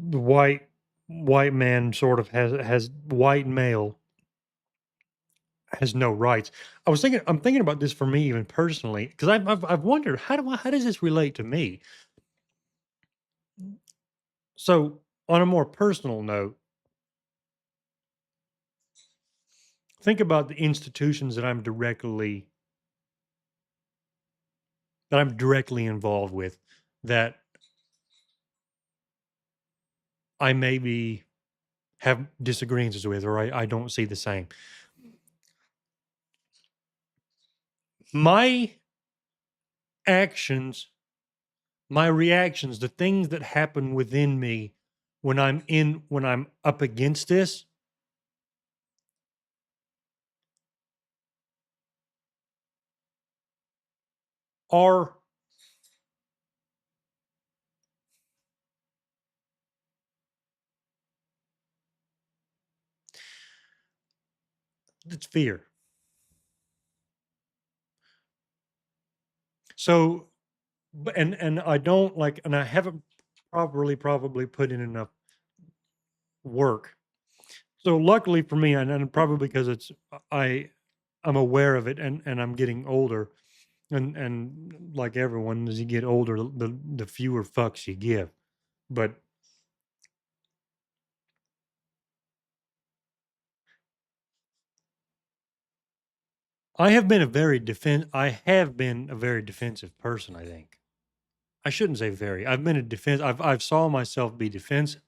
white man sort of has white male has no rights. I'm thinking about this for me even personally because I've wondered how does this relate to me? So on a more personal note, think about the institutions that I'm directly involved with that I maybe have disagreements with or I don't see the same. My actions, my reactions, the things that happen within me when I'm up against this are it's fear. So and I don't like and I haven't probably put in enough work. So luckily for me, and probably because it's I I'm aware of it and I'm getting older and like everyone as you get older the fewer fucks you give. But I have been a very defensive person, I think. I shouldn't say very. I've been a defense I've saw myself be defensive.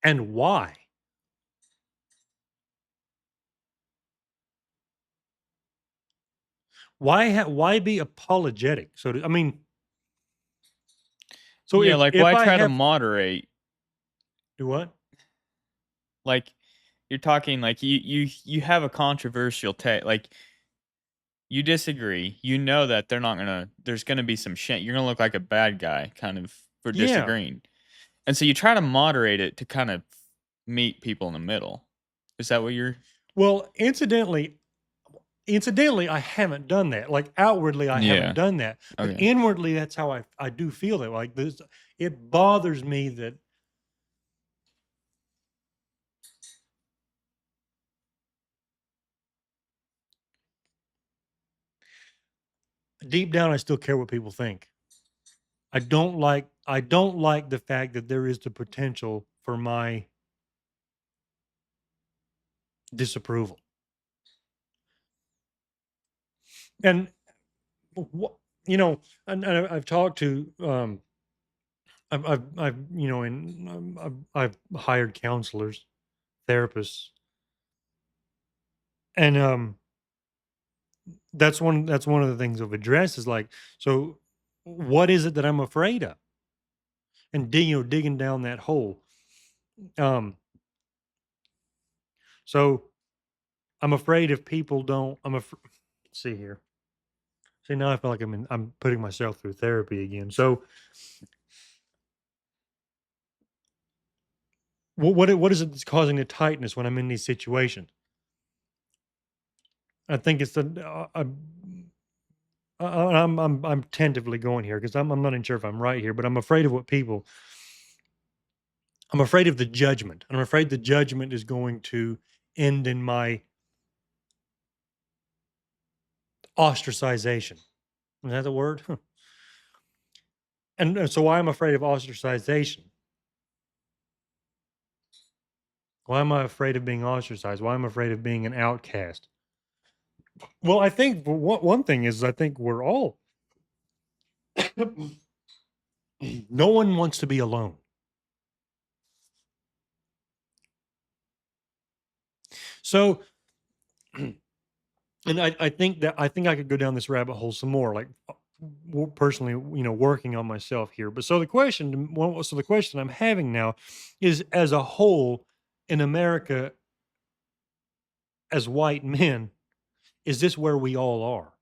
And why? Why be apologetic? I mean, so Yeah, like if why I try to have moderate? do what? Like you're talking like you have a controversial take. Like you disagree. You know that they're not gonna. There's gonna be some shit. You're gonna look like a bad guy, kind of for Yeah. disagreeing. And so you try to moderate it to kind of meet people in the middle. Is that what you're? Well, incidentally, I haven't done that. Like outwardly, I haven't Yeah. done that, but Okay. inwardly, that's how I do feel that. Like this, it bothers me that deep down, I still care what people think. I don't like the fact that there is the potential for my disapproval. And what you know, and I've talked to I've you know, and I've hired counselors, therapists, and that's one of the things of address is like, so what is it that I'm afraid of? And digging down that hole. Um, so I'm afraid if people don't, see here. See now I feel like I'm putting myself through therapy again. So what is it that's causing the tightness when I'm in these situations? I think it's I'm tentatively going here because I'm not even sure if I'm right here, but I'm afraid of what people. I'm afraid of the judgment. I'm afraid the judgment is going to end in my ostracization. Is that the word? And so why I'm afraid of ostracization? Why am I afraid of being ostracized? Why am I afraid of being an outcast? Well, I think one thing is I think we're all no one wants to be alone. So and I think I could go down this rabbit hole some more, like personally, working on myself here. But so the question I'm having now is, as a whole, in America, as white men, is this where we all are?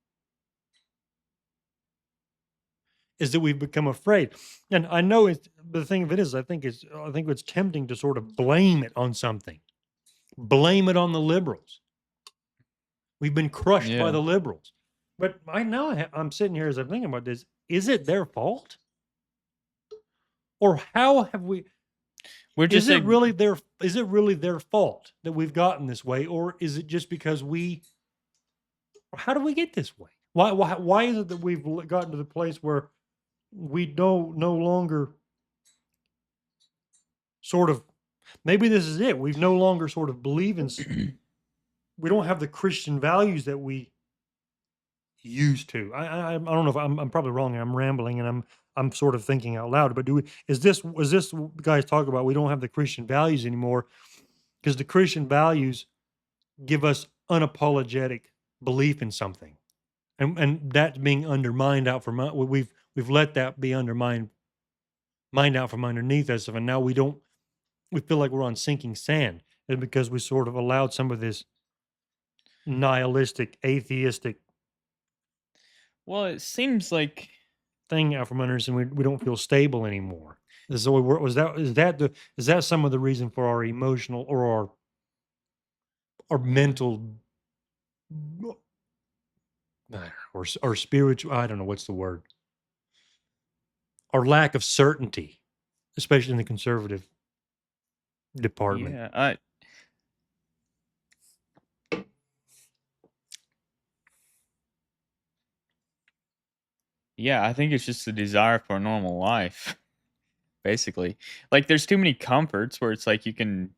is that we've become afraid. And I know it's the thing of it is, I think it's tempting to sort of blame it on something, blame it on the liberals. We've been crushed by Yeah. the liberals. But I now I'm sitting here as I'm thinking about this. Is it their fault? Or how have we We're just a is it really their fault that we've gotten this way, or is it just because we how do we get this way? Why is it that we've gotten to the place where we no longer sort of maybe this is it. We've no longer sort of believe in we don't have the Christian values that we used to. I don't know if I'm probably wrong and I'm rambling and I'm sort of thinking out loud, but do we is this guys talk about we don't have the Christian values anymore because the Christian values give us unapologetic belief in something. And that's being undermined out from we've let that be undermined mined out from underneath us and now we feel like we're on sinking sand and because we sort of allowed some of this nihilistic atheistic well, it seems like thing out from under us, and we don't feel stable anymore. So was that is that some of the reason for our emotional or our mental or spiritual? I don't know what's the word. Our lack of certainty, especially in the conservative department. yeah, I yeah, I think it's just the desire for a normal life, basically. Like there's too many comforts where it's like you can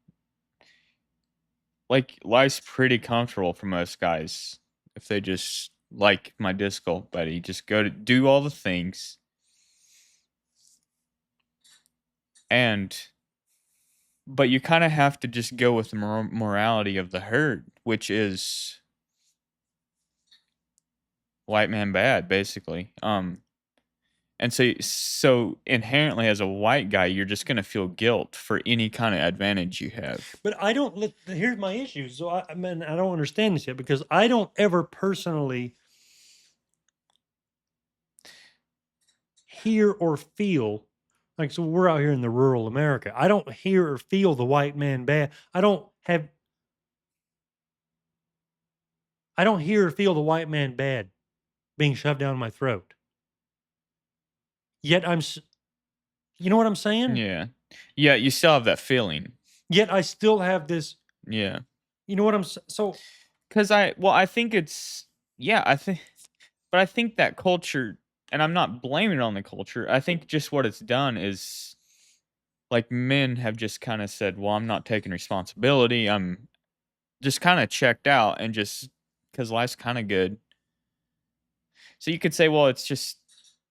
like life's pretty comfortable for most guys if they just like my disco buddy, just go to do all the things and but you kind of have to just go with the morality of the herd, which is white man bad, basically. And so inherently, as a white guy, you're just gonna feel guilt for any kind of advantage you have. But I don't. Here's my issue. So I mean, I don't understand this yet because I don't ever personally hear or feel like so we're out here in the rural America. I don't hear or feel the white man bad. I don't hear or feel the white man bad being shoved down my throat. Yet you know what I'm saying? Yeah, yeah, you still have that feeling. Yet I still have this, Yeah, you know what so because I think it's yeah, I think, but I think that culture, and I'm not blaming it on the culture. I think just what it's done is like men have just kind of said, "Well, I'm not taking responsibility. I'm just kind of checked out and just because life's kind of good." So you could say, "Well, it's just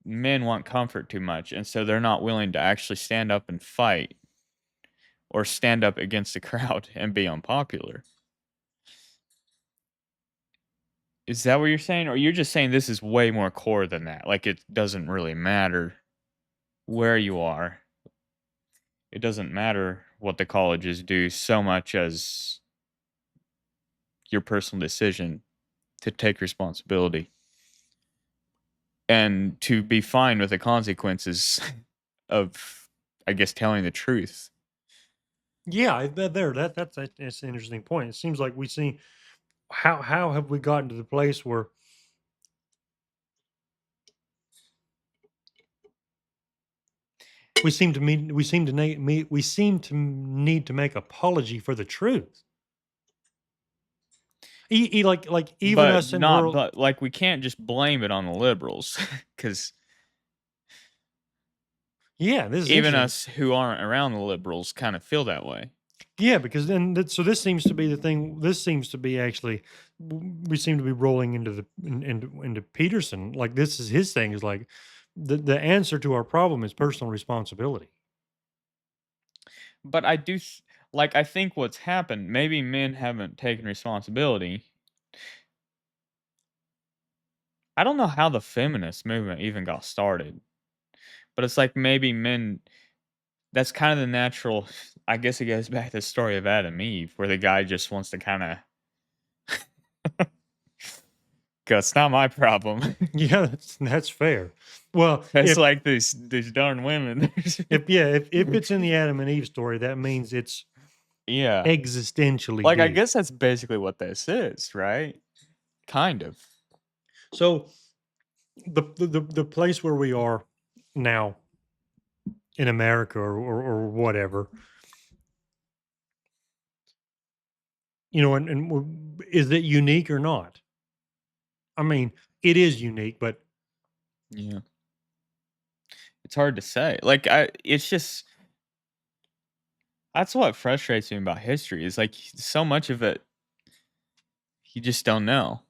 men want comfort too much, and so they're not willing to actually stand up and fight or stand up against the crowd and be unpopular." Is that what you're saying? Or you're just saying this is way more core than that? Like it doesn't really matter where you are. It doesn't matter what the colleges do so much as your personal decision to take responsibility and to be fine with the consequences of, I guess, telling the truth. yeah, that's an interesting point. It seems like we see how have we gotten to the place where we seem to need to make apology for the truth. Like even But us in not, rural but like we can't just blame it on the liberals because yeah, this is even interesting. us who aren't around the liberals kind of feel that way. Yeah, because then so this seems to be the thing. This seems to be actually we seem to be rolling into into Peterson. Like this is his thing is like the answer to our problem is personal responsibility. But like I think what's happened, maybe men haven't taken responsibility. I don't know how the feminist movement even got started, but it's like maybe men that's kind of the natural I guess it goes back to the story of Adam and Eve where the guy just wants to kind of That's not my problem. Yeah, that's fair. Well, That's like these darn women. if it's in the Adam and Eve story, that means it's Yeah. existentially Like, I deep. guess that's basically what this is, right? Kind of. So the place where we are now in America or whatever, is it unique or not? I mean, it is unique, but Yeah. It's hard to say. Like, it's just that's what frustrates me about history is like so much of it you just don't know.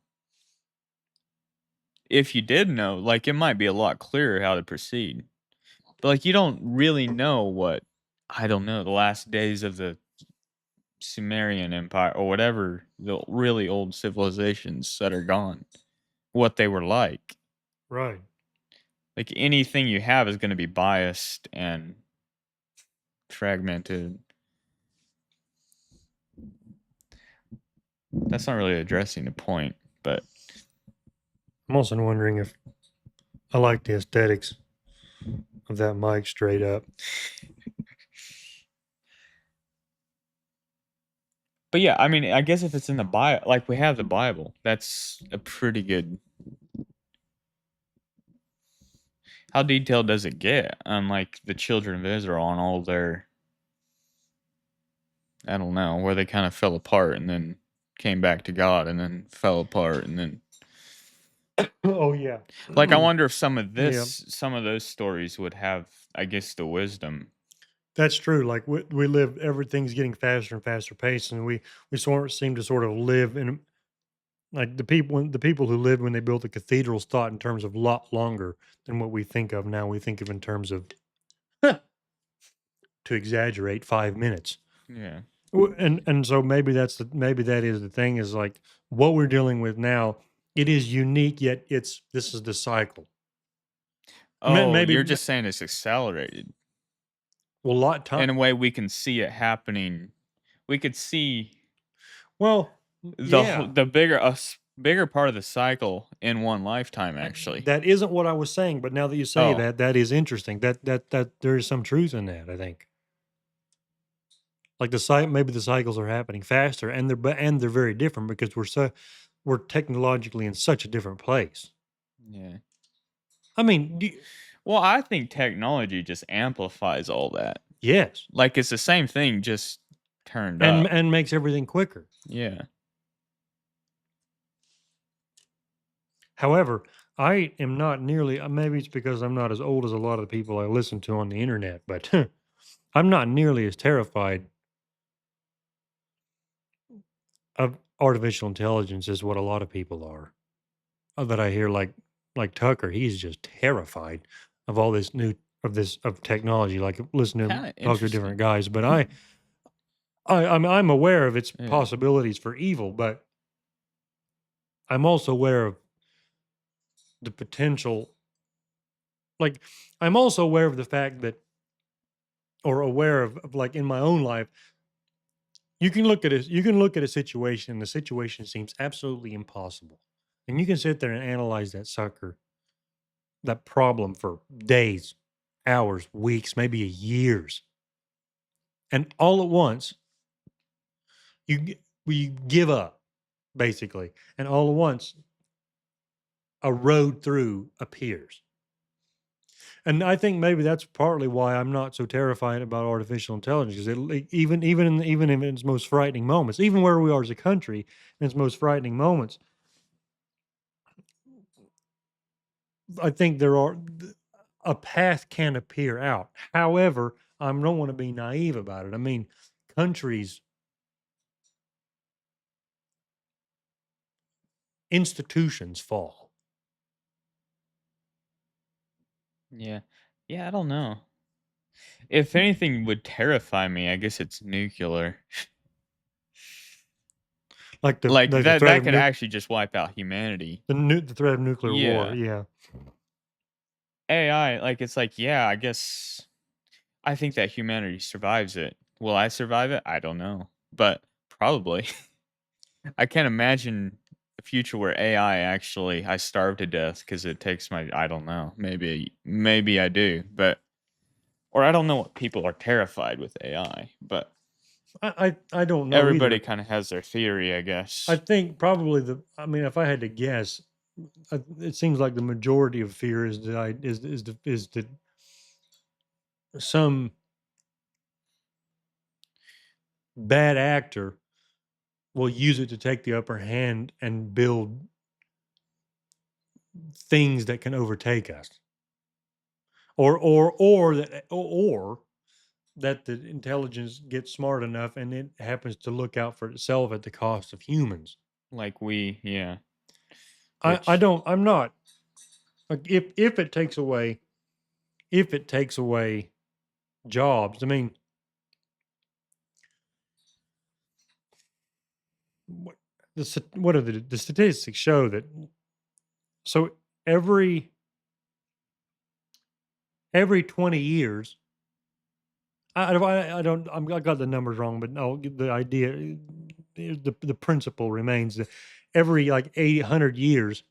If you did know, like it might be a lot clearer how to proceed. But like you don't really know what I don't know, the last days of the Sumerian Empire or whatever the really old civilizations that are gone, what they were like. right. Like anything you have is going to be biased and fragmented. That's not really addressing the point, but I'm also wondering if I like the aesthetics of that mic straight up. yeah, I mean, I guess if it's in the Bible, like we have the Bible, that's a pretty good. How detailed does it get on like the children of Israel and all their, I don't know, where they kind of fell apart and then came back to God and then fell apart and then Oh yeah, like I wonder if yeah, some of those stories would have, I guess, the wisdom. that's true. Like we live, everything's getting faster and faster pace, and we seem to sort of live in like the people who lived when they built the cathedrals thought in terms of a lot longer than what we think of now. We think of in terms of to exaggerate 5 minutes. Yeah. And so maybe that is the thing is like what we're dealing with now. It is unique, yet this is the cycle. Oh, Maybe you're just saying it's accelerated. well, a lot In time. a way, we can see it happening. We could see Well, yeah, the bigger part of the cycle in one lifetime. Actually, that isn't what I was saying, but now that you say oh that, that is interesting. That there is some truth in that. I think like maybe the cycles are happening faster, and they're very different because we're technologically in such a different place. yeah. I mean, Well, I think technology just amplifies all that. yes, Like it's the same thing, just turned up. and makes everything quicker. Yeah. However, I am not nearly. Maybe it's because I'm not as old as a lot of the people I listen to on the internet, but I'm not nearly as terrified of artificial intelligence as what a lot of people are. That I hear like Tucker, he's just terrified of all this new of technology. Like listen to him Kind of talk to different interesting. guys, but I'm aware of its Yeah. possibilities for evil, but I'm also aware of the potential. Like I'm also aware of the fact that, or aware of like in my own life, you can look at a situation, and the situation seems absolutely impossible, and you can sit there and analyze that problem for days, hours, weeks, maybe years. And all at once, you give up basically. And all at once, a road through appears. And I think maybe that's partly why I'm not so terrified about artificial intelligence. Because even in its most frightening moments, even where we are as a country, in its most frightening moments, I think a path can appear out. However, I don't want to be naive about it. I mean, countries, institutions fall. Yeah. Yeah, I don't know. If anything would terrify me, I guess it's nuclear. Like Like the threat that of could actually just wipe out humanity. the threat of nuclear war. Yeah. Yeah, AI, like it's like, yeah, I guess I think that humanity survives it. Will I survive it? I don't know. But probably. I can't imagine future where AI actually I starve to death because it takes my I don't know. Maybe I do, but or I don't know what people are terrified with AI, but I don't know everybody either. kind of has their theory, I I guess. think probably I mean, if I had to guess, it seems like the majority of fear is that is that some bad actor will use it to take the upper hand and build things that can overtake us, or that the intelligence gets smart enough and it happens to look out for itself at the cost of humans. Like we, yeah, I which don't. I'm not like if it takes away if it takes away jobs. I mean, what what are the statistics show that so every 20 years I don't I got the numbers wrong, but no, the idea the principle remains that every like 800 years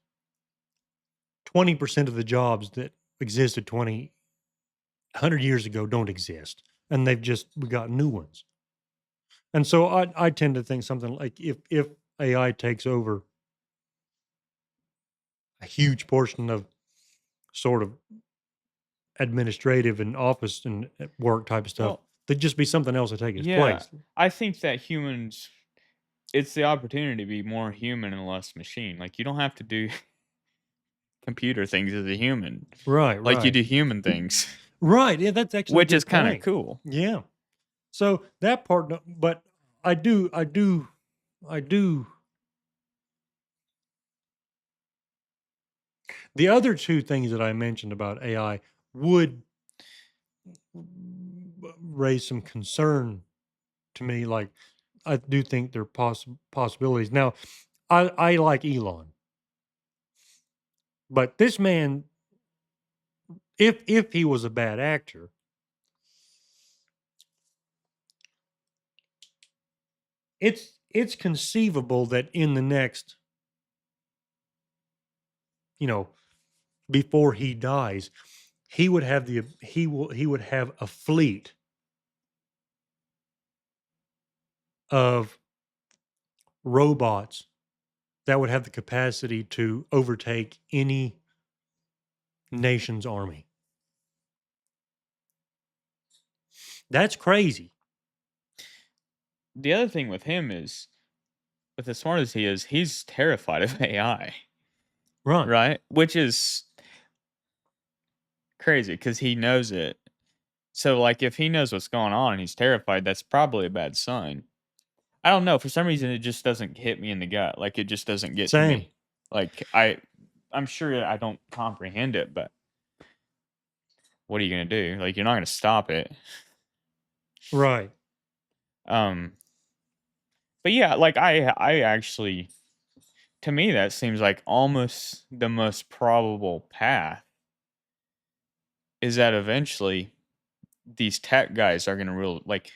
20% of the jobs that existed 100 years ago don't exist, and we got new ones. And so I tend to think something like if AI takes over a huge portion of sort of administrative and office and work type of stuff, well, there'd just be something else to take its yeah, place. I think that humans it's the opportunity to be more human and less machine. Like you don't have to do computer things as a human. Right, Like you right. do human things, Right, yeah, that's actually a which is good kind of point. cool. Yeah. So that part, but I do. The other two things that I mentioned about AI would raise some concern to me. Like, I do think there are possibilities. Now, I like Elon, but this man, if he was a bad actor, it's conceivable that in the next, you know, before he dies, he would have a fleet of robots that would have the capacity to overtake any nation's army. That's crazy. The other thing with him is, with as smart as he is, he's terrified of AI, Right. right? Which is crazy because he knows it. So, like, if he knows what's going on and he's terrified, that's probably a bad sign. I don't know. For some reason, it just doesn't hit me in the gut. Like, it just doesn't get to Same. me. Like, I'm sure I don't comprehend it, but what are you gonna do? Like, you're not gonna stop it. Right. Um, but yeah, like I actually, to me, that seems like almost the most probable path is that eventually these tech guys are gonna rule. Like,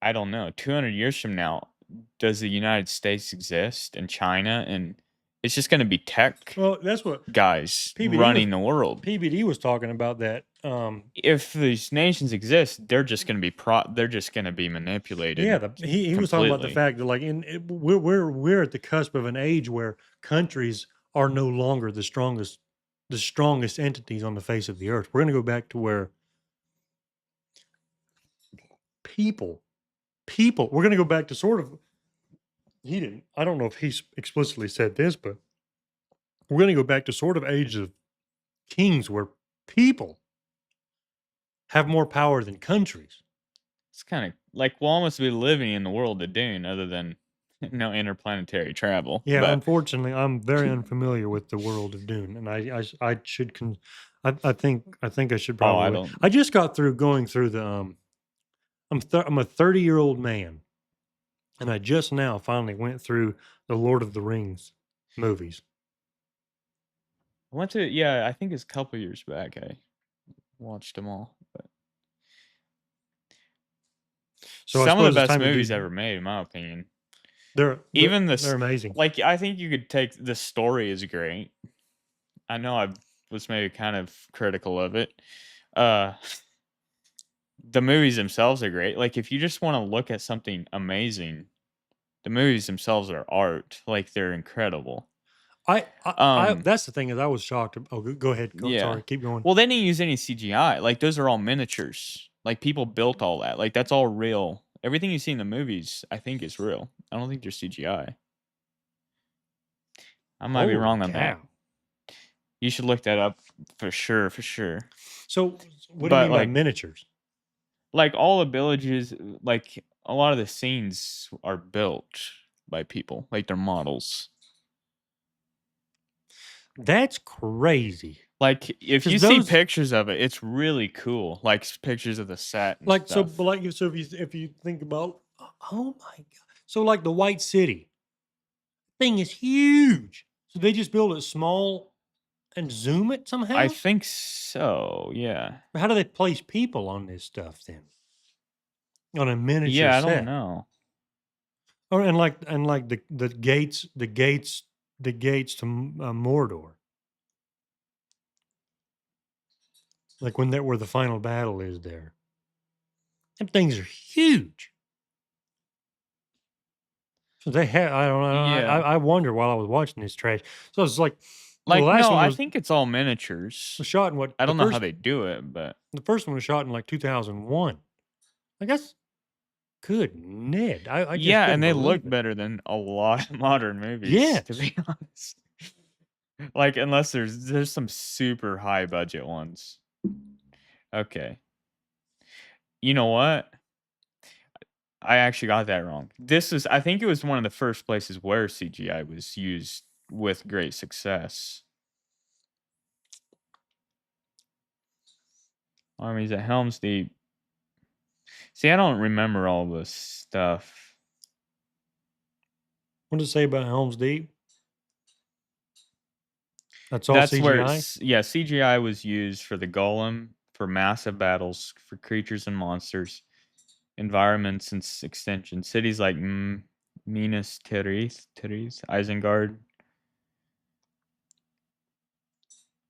I don't know, 200 years from now, does the United States exist and China and it's just gonna be tech Well, that's what guys PBD was running the world. PBD was talking about that. If these nations exist, they're just gonna be they're just gonna be manipulated Yeah, he was talking about the completely. fact that like we're at the cusp of an age where countries are no longer the strongest entities on the face of the earth. We're going to go back to where people we're going to go back to sort of he didn't I don't know if he explicitly said this, but we're going to go back to sort of age of kings where people have more power than countries. It's kind of like we'll almost be living in the world of Dune, other than no interplanetary travel. Yeah, But unfortunately, I'm very unfamiliar with the world of Dune, and I should I think I should oh, I probably. don't. I just got through going through the I'm a 30-year-old man, and I just now finally went through the Lord of the Rings movies. I went to yeah, I think it's a couple years back. I watched them all. But So I some of the suppose it's best time to movies do. ever made, in my opinion. Even they're this, amazing. like, I think you could take the story is great. I know I was maybe kind of critical of it. Uh, the movies themselves are great. Like, if you just want to look at something amazing, the movies themselves are art. Like, they're incredible. I Um, that's the thing is I was shocked. Oh, go ahead. yeah. Sorry, keep going. Well, they didn't use any CGI. Like, those are all miniatures. Like, people built all that. Like, that's all real. Everything you see in the movies, I think, is real. I don't think there's CGI. I might be Holy wrong on that. cow! You should look that up for sure, for sure. So, what do you But mean by miniatures? like all the villages, like a lot of the scenes are built by people, like they're models. That's crazy. Like if Because you see those, pictures of it, it's really cool. Like pictures of the set and like, so, stuff. but like, so if you think about, oh my god, so like the White City thing is huge. So they just build it small and zoom it I somehow. think so. Yeah. How do they place people on this stuff then? On a miniature Yeah, I don't set. know. Oh, and like the gates to Mordor, like when that where the final battle is there. Them things are huge. So they have. I don't know. I Yeah. I wonder while I was watching this trash. So it's like the Like last no, one I was think it's all miniatures. shot in what I don't know how they do it, but the first one was shot in like 2001. I guess good Ned. I just yeah, couldn't and they look believe it. better than a lot of modern movies, to Yes. be honest. Like unless there's some super high budget ones. Okay. You know what? I actually got that wrong. This is I think it was one of the first places where CGI was used with great success. Armies at Helm's Deep. See, I don't remember all this stuff. What does it say about Helm's Deep? That's all That's where CGI. yeah, CGI was used for the golem, for massive battles, for creatures and monsters, environments and extensions. Cities like Minas Tirith, Isengard,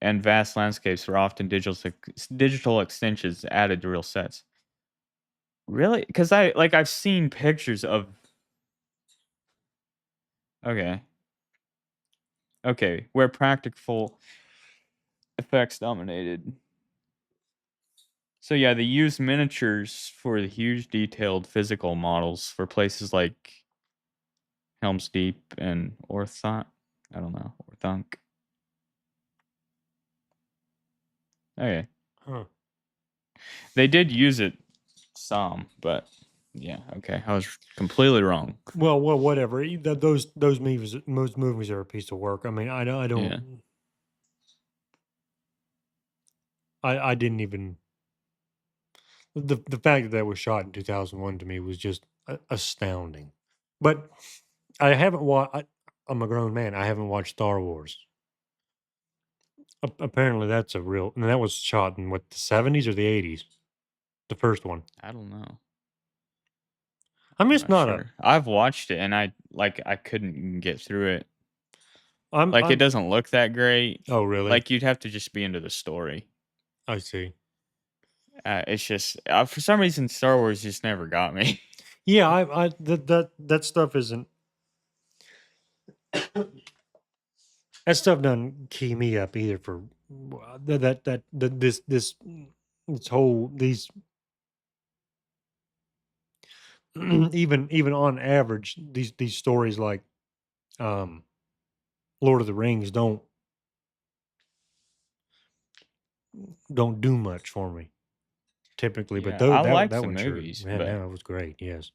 and vast landscapes were often digital extensions added to real sets. Really? Because I've seen pictures of. Okay, okay, where practical effects dominated. So yeah, they used miniatures for the huge detailed physical models for places like Helm's Deep and Orthont. I don't know, Orthunk. Okay, Huh. they did use it some, but yeah, okay, I was completely wrong. Well, whatever. Those movies are a piece of work. I mean, I Yeah, don't. I didn't even the fact that that was shot in 2001 to me was just astounding. But I haven't watched. I'm a grown man. I haven't watched Star Wars. Apparently, that's a real. And that was shot in what, the 70s or the 80s. The first one. I don't know. I'm I'm just not not a. sure. I've watched it and I couldn't even get through it. I'm. Like it I'm. doesn't look that great. Oh, really? Like you'd have to just be into the story. I see. It's just for some reason Star Wars just never got me. Yeah, that stuff isn't. That stuff doesn't key me up either. For this whole these even on average these stories like um Lord of the Rings don't do much for me typically, but Yeah, though I that liked that the one sure, movies, man, but that was great. Yes.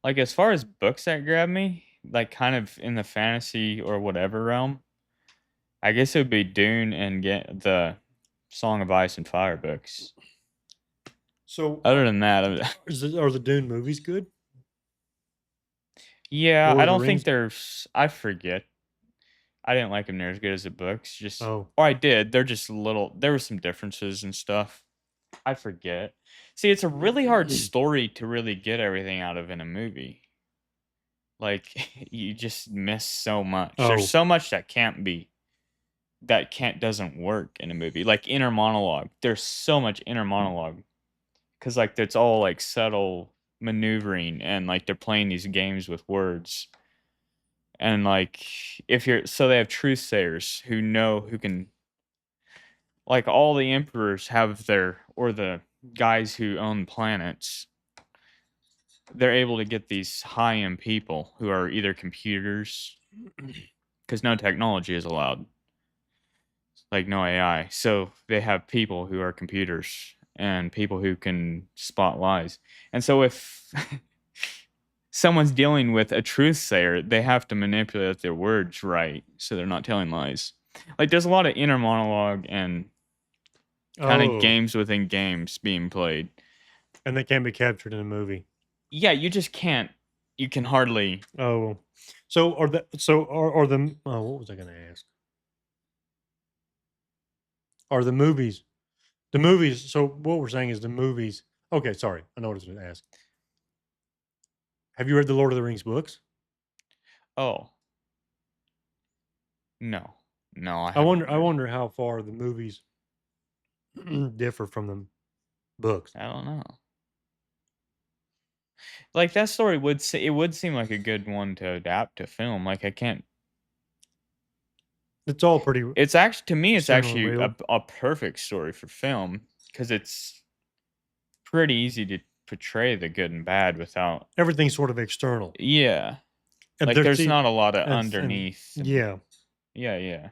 like as far as books that grab me, like kind of in the fantasy or whatever realm, I guess it would be Dune and get the Song of Ice and Fire books. So Other than that, are the Dune movies good? yeah, Lord I of the don't think Rings? there's. I forget. I didn't like them near as good as the books. Just Oh, or I did. They're just a little. There were some differences and stuff. I forget. See, it's a really hard story to really get everything out of in a movie. Like you just miss so much. There's Oh, so much that can't doesn't work in a movie. Like inner monologue. There's so much inner monologue because like it's all like subtle maneuvering and like they're playing these games with words. And like if you're so they have truth sayers who can like all the emperors have their or the guys who own planets, they're able to get these high end people who are either computers because no technology is allowed, like no AI. So they have people who are computers and people who can spot lies. And so if someone's dealing with a truth sayer, they have to manipulate their words right so they're not telling lies. Like there's a lot of inner monologue and kind of oh, games within games being played. and they can't be captured in a movie. Yeah, you just can't. You can hardly. Oh, are the oh, what was I going to ask? Are the movies? So what we're saying is the movies. Okay, sorry, I know what I was going to ask. Have you read the Lord of the Rings books? Oh no, no, I I haven't wonder. I read. wonder how far the movies differ from the books. I don't know. Like that story it would seem like a good one to adapt to film. Like I can't. It's all pretty It's actually to me, it's similar and actually real. a perfect story for film because it's pretty easy to portray the good and bad without. Everything's sort of external, Yeah, and like there's there's not a lot of and underneath. And yeah, yeah, yeah.